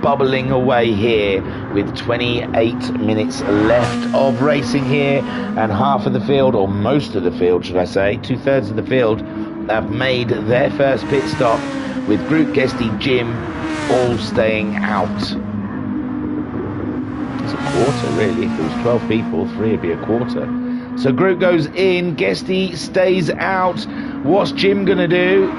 Speaker 1: bubbling away here with 28 minutes left of racing here. And half of the field, or most of the field should I say, 2/3 of the field have made their first pit stop, with Group, Guesty, Jim all staying out. It's a quarter really. If there was 12 people, 3 would be a quarter. So Group goes in, Guesty stays out. What's Jim going to do?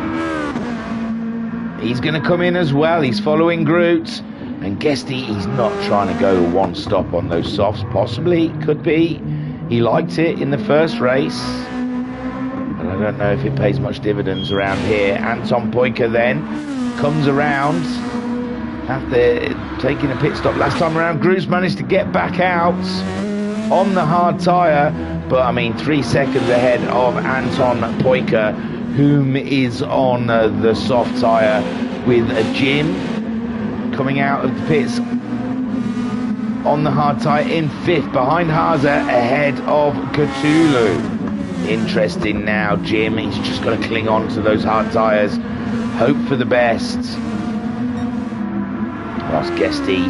Speaker 1: He's going to come in as well. He's following Groot. And Guesty, he's not trying to go one stop on those softs. Possibly, could be. He liked it in the first race. But I don't know if it pays much dividends around here. Anton Poika then comes around after taking a pit stop. Last time around, Groot's managed to get back out on the hard tyre. But, I mean, 3 seconds ahead of Anton Poika, whom is on the soft tyre, with Jim coming out of the pits on the hard tyre in 5th, behind Haza, ahead of Cthulhu. Interesting now, Jim, he's just got to cling on to those hard tyres, hope for the best. Whilst Guesty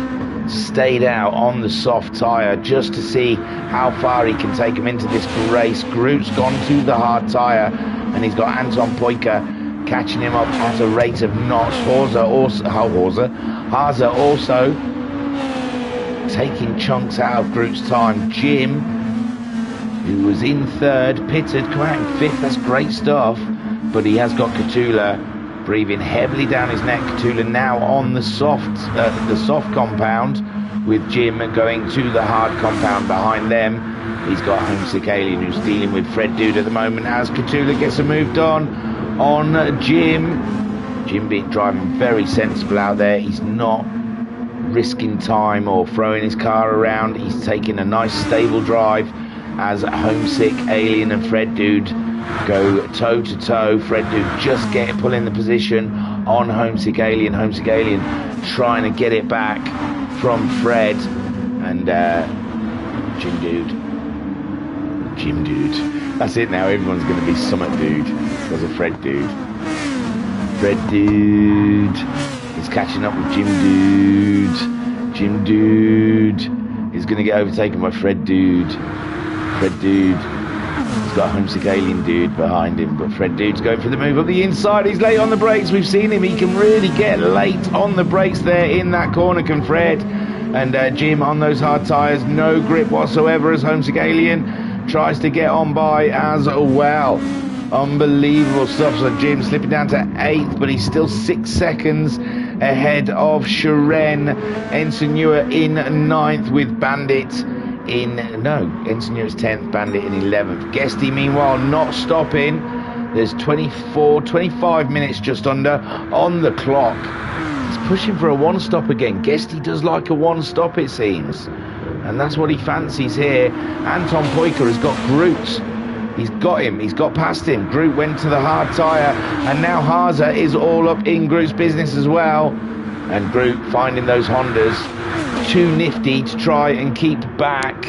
Speaker 1: stayed out on the soft tyre just to see how far he can take him into this race. Groot's gone to the hard tyre, and he's got Anton Poika catching him up at a rate of knots. Haza also taking chunks out of Groot's time. Jim, who was in 3rd, pitted, come out in 5th. That's great stuff, but he has got Cthulhu breathing heavily down his neck. Cthulhu now on the soft compound, with Jim going to the hard compound behind them. He's got Homesick Alien, who's dealing with Fred Dude at the moment as Cthulhu gets moved on Jim. Jim being driving very sensible out there. He's not risking time or throwing his car around. He's taking a nice stable drive as Homesick Alien and Fred Dude go toe to toe. Fred Dude just pulling the position on Homesick Alien. Homesick Alien trying to get it back from Fred, and Jim Dude. That's it now. Everyone's going to be Summit Dude because of Fred Dude. Fred Dude is catching up with Jim Dude. Jim Dude is going to get overtaken by Fred Dude. Fred Dude He's got a homesick alien dude behind him, but Fred Dude's going for the move up the inside. He's late on the brakes. We've seen him. He can really get late on the brakes there in that corner, can Fred. And Jim on those hard tyres, no grip whatsoever as homesick alien tries to get on by as well. Unbelievable stuff. So Jim slipping down to 8th, but he's still 6 seconds ahead of Sharon. Ensenua in 9th with Bandit in, no, Ensenua's 10th, Bandit in 11th. Guesty meanwhile not stopping. There's 25 minutes just under on the clock. He's pushing for a one-stop again. Guesty does like a one-stop, it seems. And that's what he fancies here. Anton Poiker has got Groot. He's got him. He's got past him. Groot went to the hard tyre. And now Haase is all up in Groot's business as well. And Groot finding those Hondas too nifty to try and keep back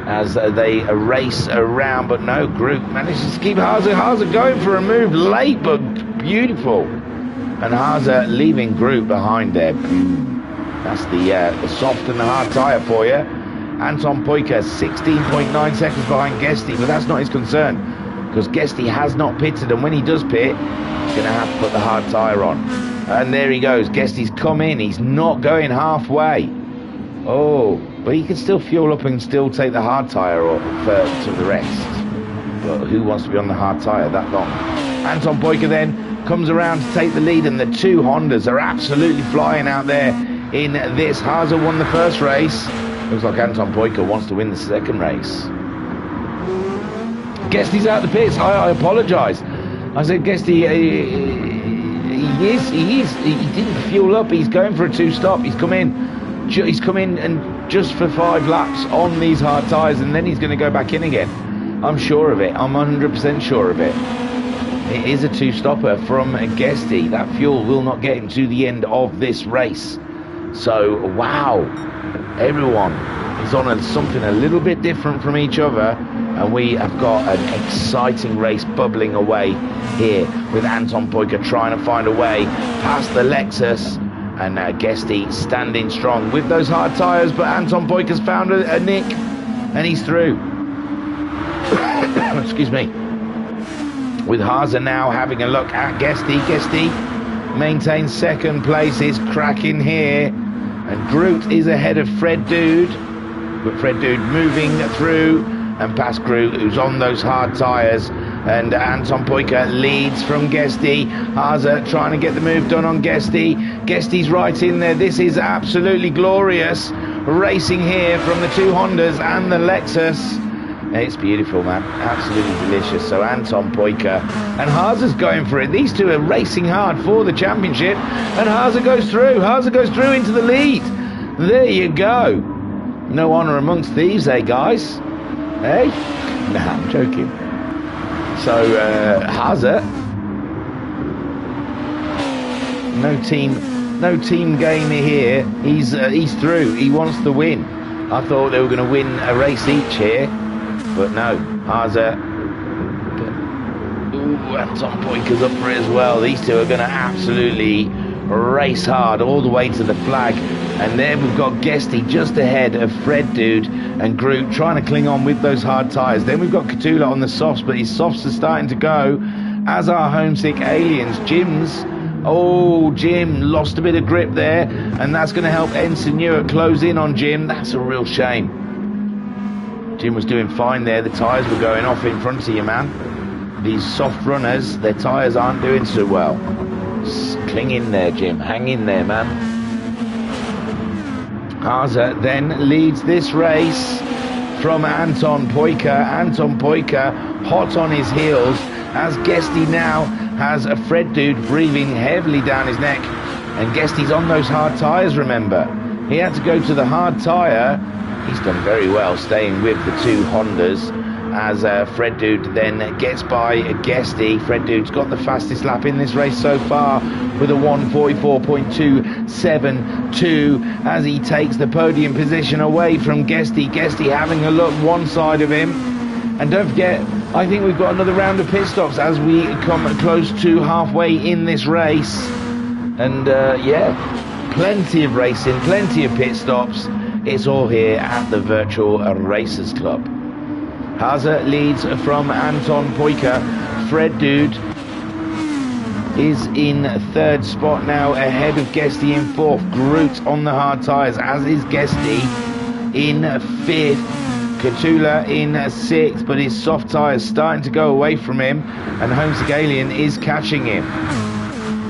Speaker 1: as they race around. But no, Groot manages to keep Haase going for a move late, but beautiful. And Haase leaving Groot behind there. That's the soft and the hard tyre for you. Anton Poiker 16.9 seconds behind Guesty, but that's not his concern, because Guesty has not pitted, and when he does pit, he's going to have to put the hard tyre on. And there he goes. Guesty's come in. He's not going halfway. Oh, but he can still fuel up and still take the hard tyre to the rest. But who wants to be on the hard tyre that long? Anton Poiker then comes around to take the lead, and the two Hondas are absolutely flying out there in this. Haase won the first race. Looks like Anton Poiker wants to win the second race. Guesty's out the pits. I apologise. I said Guesty, he didn't fuel up. He's going for a two-stop. He's come in and just for 5 laps on these hard tyres, and then he's going to go back in again. I'm sure of it. I'm 100% sure of it. It is a two-stopper from Guesty. That fuel will not get him to the end of this race. So, wow. Everyone is on something a little bit different from each other, and we have got an exciting race bubbling away here with Anton Poiker trying to find a way past the Lexus, and Guesty standing strong with those hard tyres, but Anton Poiker's found a nick and he's through. Excuse me. With Haase now having a look at Guesty. Guesty maintains second place, is cracking here. And Groot is ahead of Fred Dude, but Fred Dude moving through and past Groot, who's on those hard tyres. And Anton Poiker leads from Guesty. Haase trying to get the move done on Guesty. Guesty's right in there. This is absolutely glorious. Racing here from the two Hondas and the Lexus. It's beautiful, man. Absolutely delicious. So Anton Poiker and Haase's going for it. These two are racing hard for the championship. And Haase goes through. Haase goes through into the lead. There you go. No honour amongst thieves, eh, guys? Hey? Nah, I'm joking. So Haase, no team game here. He's through. He wants the win. I thought they were going to win a race each here. But no, Haase. Ooh, Anton Poiker's up for it as well. These two are going to absolutely race hard all the way to the flag. And there we've got Guesty just ahead of Fred Dude and Groot trying to cling on with those hard tyres. Then we've got Katula on the softs, but his softs are starting to go, as are homesick aliens. Jim lost a bit of grip there, and that's going to help Ensenua close in on Jim. That's a real shame. Jim was doing fine there. The tyres were going off in front of you, man. These soft runners, their tyres aren't doing so well. Just cling in there, Jim. Hang in there, man. Haase then leads this race from Anton Poiker. Anton Poiker hot on his heels, as Guesty now has a Fred Dude breathing heavily down his neck. And Guesty's on those hard tyres, remember. He had to go to the hard tyre. He's done very well staying with the two Hondas, as Fred Dude then gets by Guesty. Fred Dude's got the fastest lap in this race so far with a 1:44.272 as he takes the podium position away from Guesty. Guesty having a look one side of him. And don't forget, I think we've got another round of pit stops as we come close to halfway in this race. And yeah, plenty of racing, plenty of pit stops. It's all here at the Virtual Racers Club. Haase leads from Anton Poiker. Fred Dude is in third spot now, ahead of Guesty in fourth. Groot on the hard tyres, as is Guesty in fifth. Katula in sixth, but his soft tyres starting to go away from him, and Homesagalian is catching him.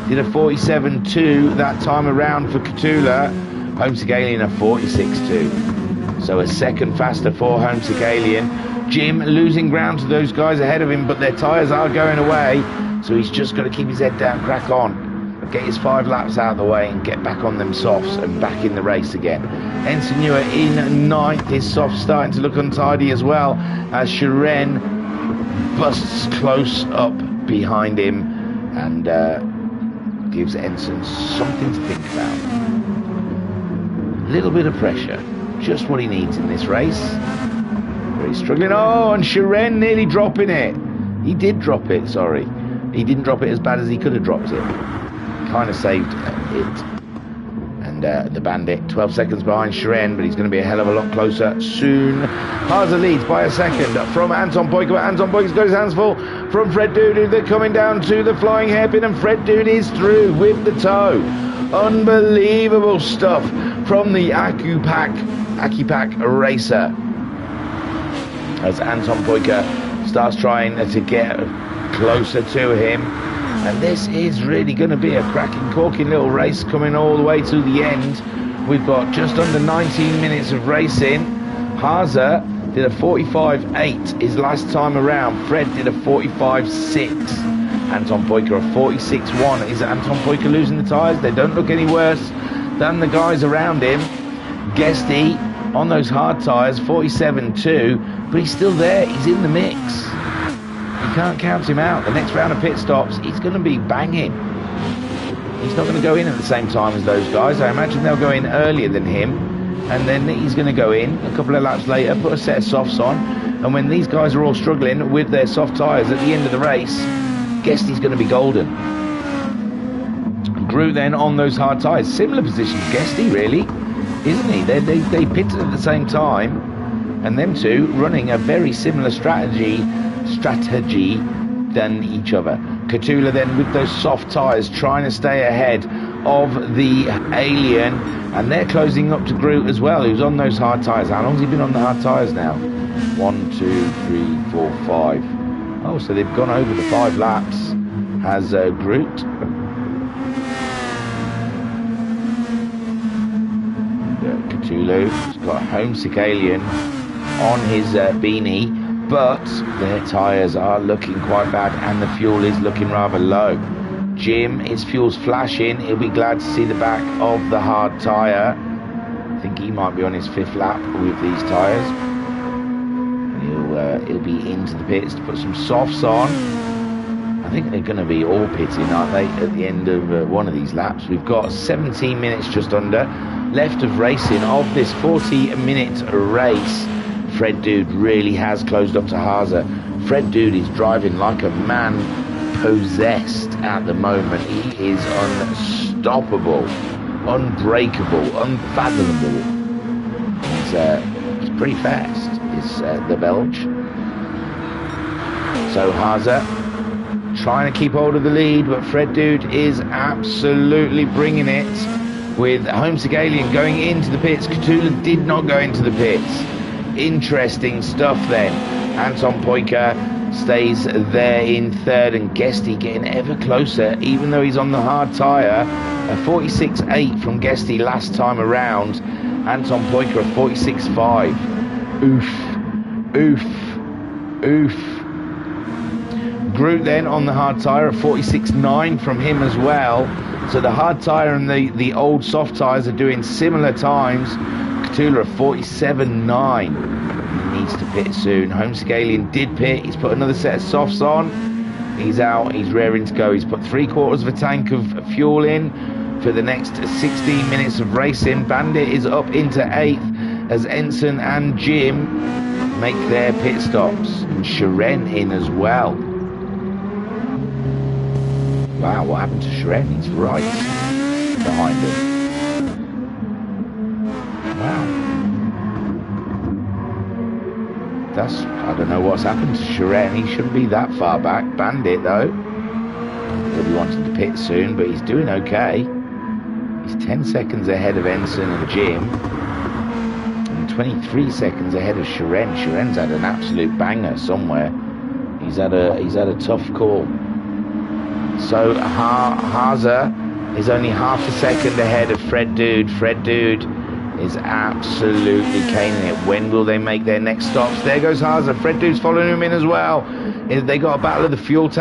Speaker 1: Did a 47.2 that time around for Katula. Homesagalian a 46.2. So a second faster for Homesagalian. Jim losing ground to those guys ahead of him, but their tyres are going away, so he's just got to keep his head down, crack on, get his 5 laps out of the way and get back on them softs and back in the race again. Ensenua in ninth, his softs starting to look untidy as well, as Shiren busts close up behind him and gives Ensign something to think about. A little bit of pressure, just what he needs in this race. He's struggling. Oh, and Shiren nearly dropping it. He did drop it, sorry. He didn't drop it as bad as he could have dropped it. Kind of saved it. And the Bandit, 12 seconds behind Shiren, but he's going to be a hell of a lot closer soon. Haase leads by a second from Anton Poiker, but Anton Poiker's got his hands full from Fred Dude. They're coming down to the flying hairpin, and Fred Dude is through with the toe. Unbelievable stuff from the Akipak racer, as Anton Poiker starts trying to get closer to him. And this is really going to be a cracking, corking little race coming all the way to the end. We've got just under 19 minutes of racing. Haase did a 45.8 his last time around. Fred did a 45.6. Anton Poiker a 46.1. Is Anton Poiker losing the tyres? They don't look any worse than the guys around him. Guesty on those hard tyres, 47.2, but he's still there. He's in the mix. You can't count him out. The next round of pit stops, he's going to be banging. He's not going to go in at the same time as those guys. I imagine they'll go in earlier than him, and then he's going to go in a couple of laps later, put a set of softs on, and when these guys are all struggling with their soft tyres at the end of the race, Guesty's going to be golden. Groot then on those hard tyres. Similar position to Guesty, really, isn't he? They pitted at the same time, and them two running a very similar strategy than each other. Katula then with those soft tyres trying to stay ahead of the Alien, and they're closing up to Groot as well, who's on those hard tyres. How long's he been on the hard tyres now? 1, 2, 3, 4, 5. Oh, so they've gone over the 5 laps, has Groot. Cthulhu's got a homesick Alien on his beanie, but their tyres are looking quite bad and the fuel is looking rather low. Jim, his fuel's flashing. He'll be glad to see the back of the hard tyre. I think he might be on his 5th lap with these tyres. He'll be into the pits to put some softs on. I think they're going to be all pitting, aren't they, at the end of one of these laps. We've got 17 minutes just under left of racing of this 40-minute race. Fred Dude really has closed up to Haase. Fred Dude is driving like a man possessed at the moment. He is unstoppable, unbreakable, unfathomable. He's pretty fast, is the Belge. So Haase trying to keep hold of the lead, but Fred Dude is absolutely bringing it, with Homesick Alien going into the pits. Cthulhu did not go into the pits. Interesting stuff then. Anton Poiker stays there in third, and Guesty getting ever closer, even though he's on the hard tyre. A 46.8 from Guesty last time around. Anton Poiker a 46.5. Oof. Groot then on the hard tyre, a 46.9 from him as well. So the hard tyre and the old soft tyres are doing similar times. Cthulhu a 47.9. He needs to pit soon. Homesick Alien did pit. He's put another set of softs on. He's out. He's raring to go. He's put 3/4 of a tank of fuel in for the next 16 minutes of racing. Bandit is up into 8th as Ensign and Jim make their pit stops. And Shiren in as well. Wow, what happened to Shiren? He's right behind him. Wow. I don't know what's happened to Sharon. He shouldn't be that far back. Bandit, though. He'll be wanting to pit soon, but he's doing okay. He's 10 seconds ahead of Ensign and Jim. And 23 seconds ahead of Sharon. Sharon's had an absolute banger somewhere. He's had a tough call. So Haza is only half a second ahead of Fred Dude. Fred Dude is absolutely caning it. When will they make their next stops? There goes Haza. Fred Dude's following him in as well. They got a battle of the fuel tank.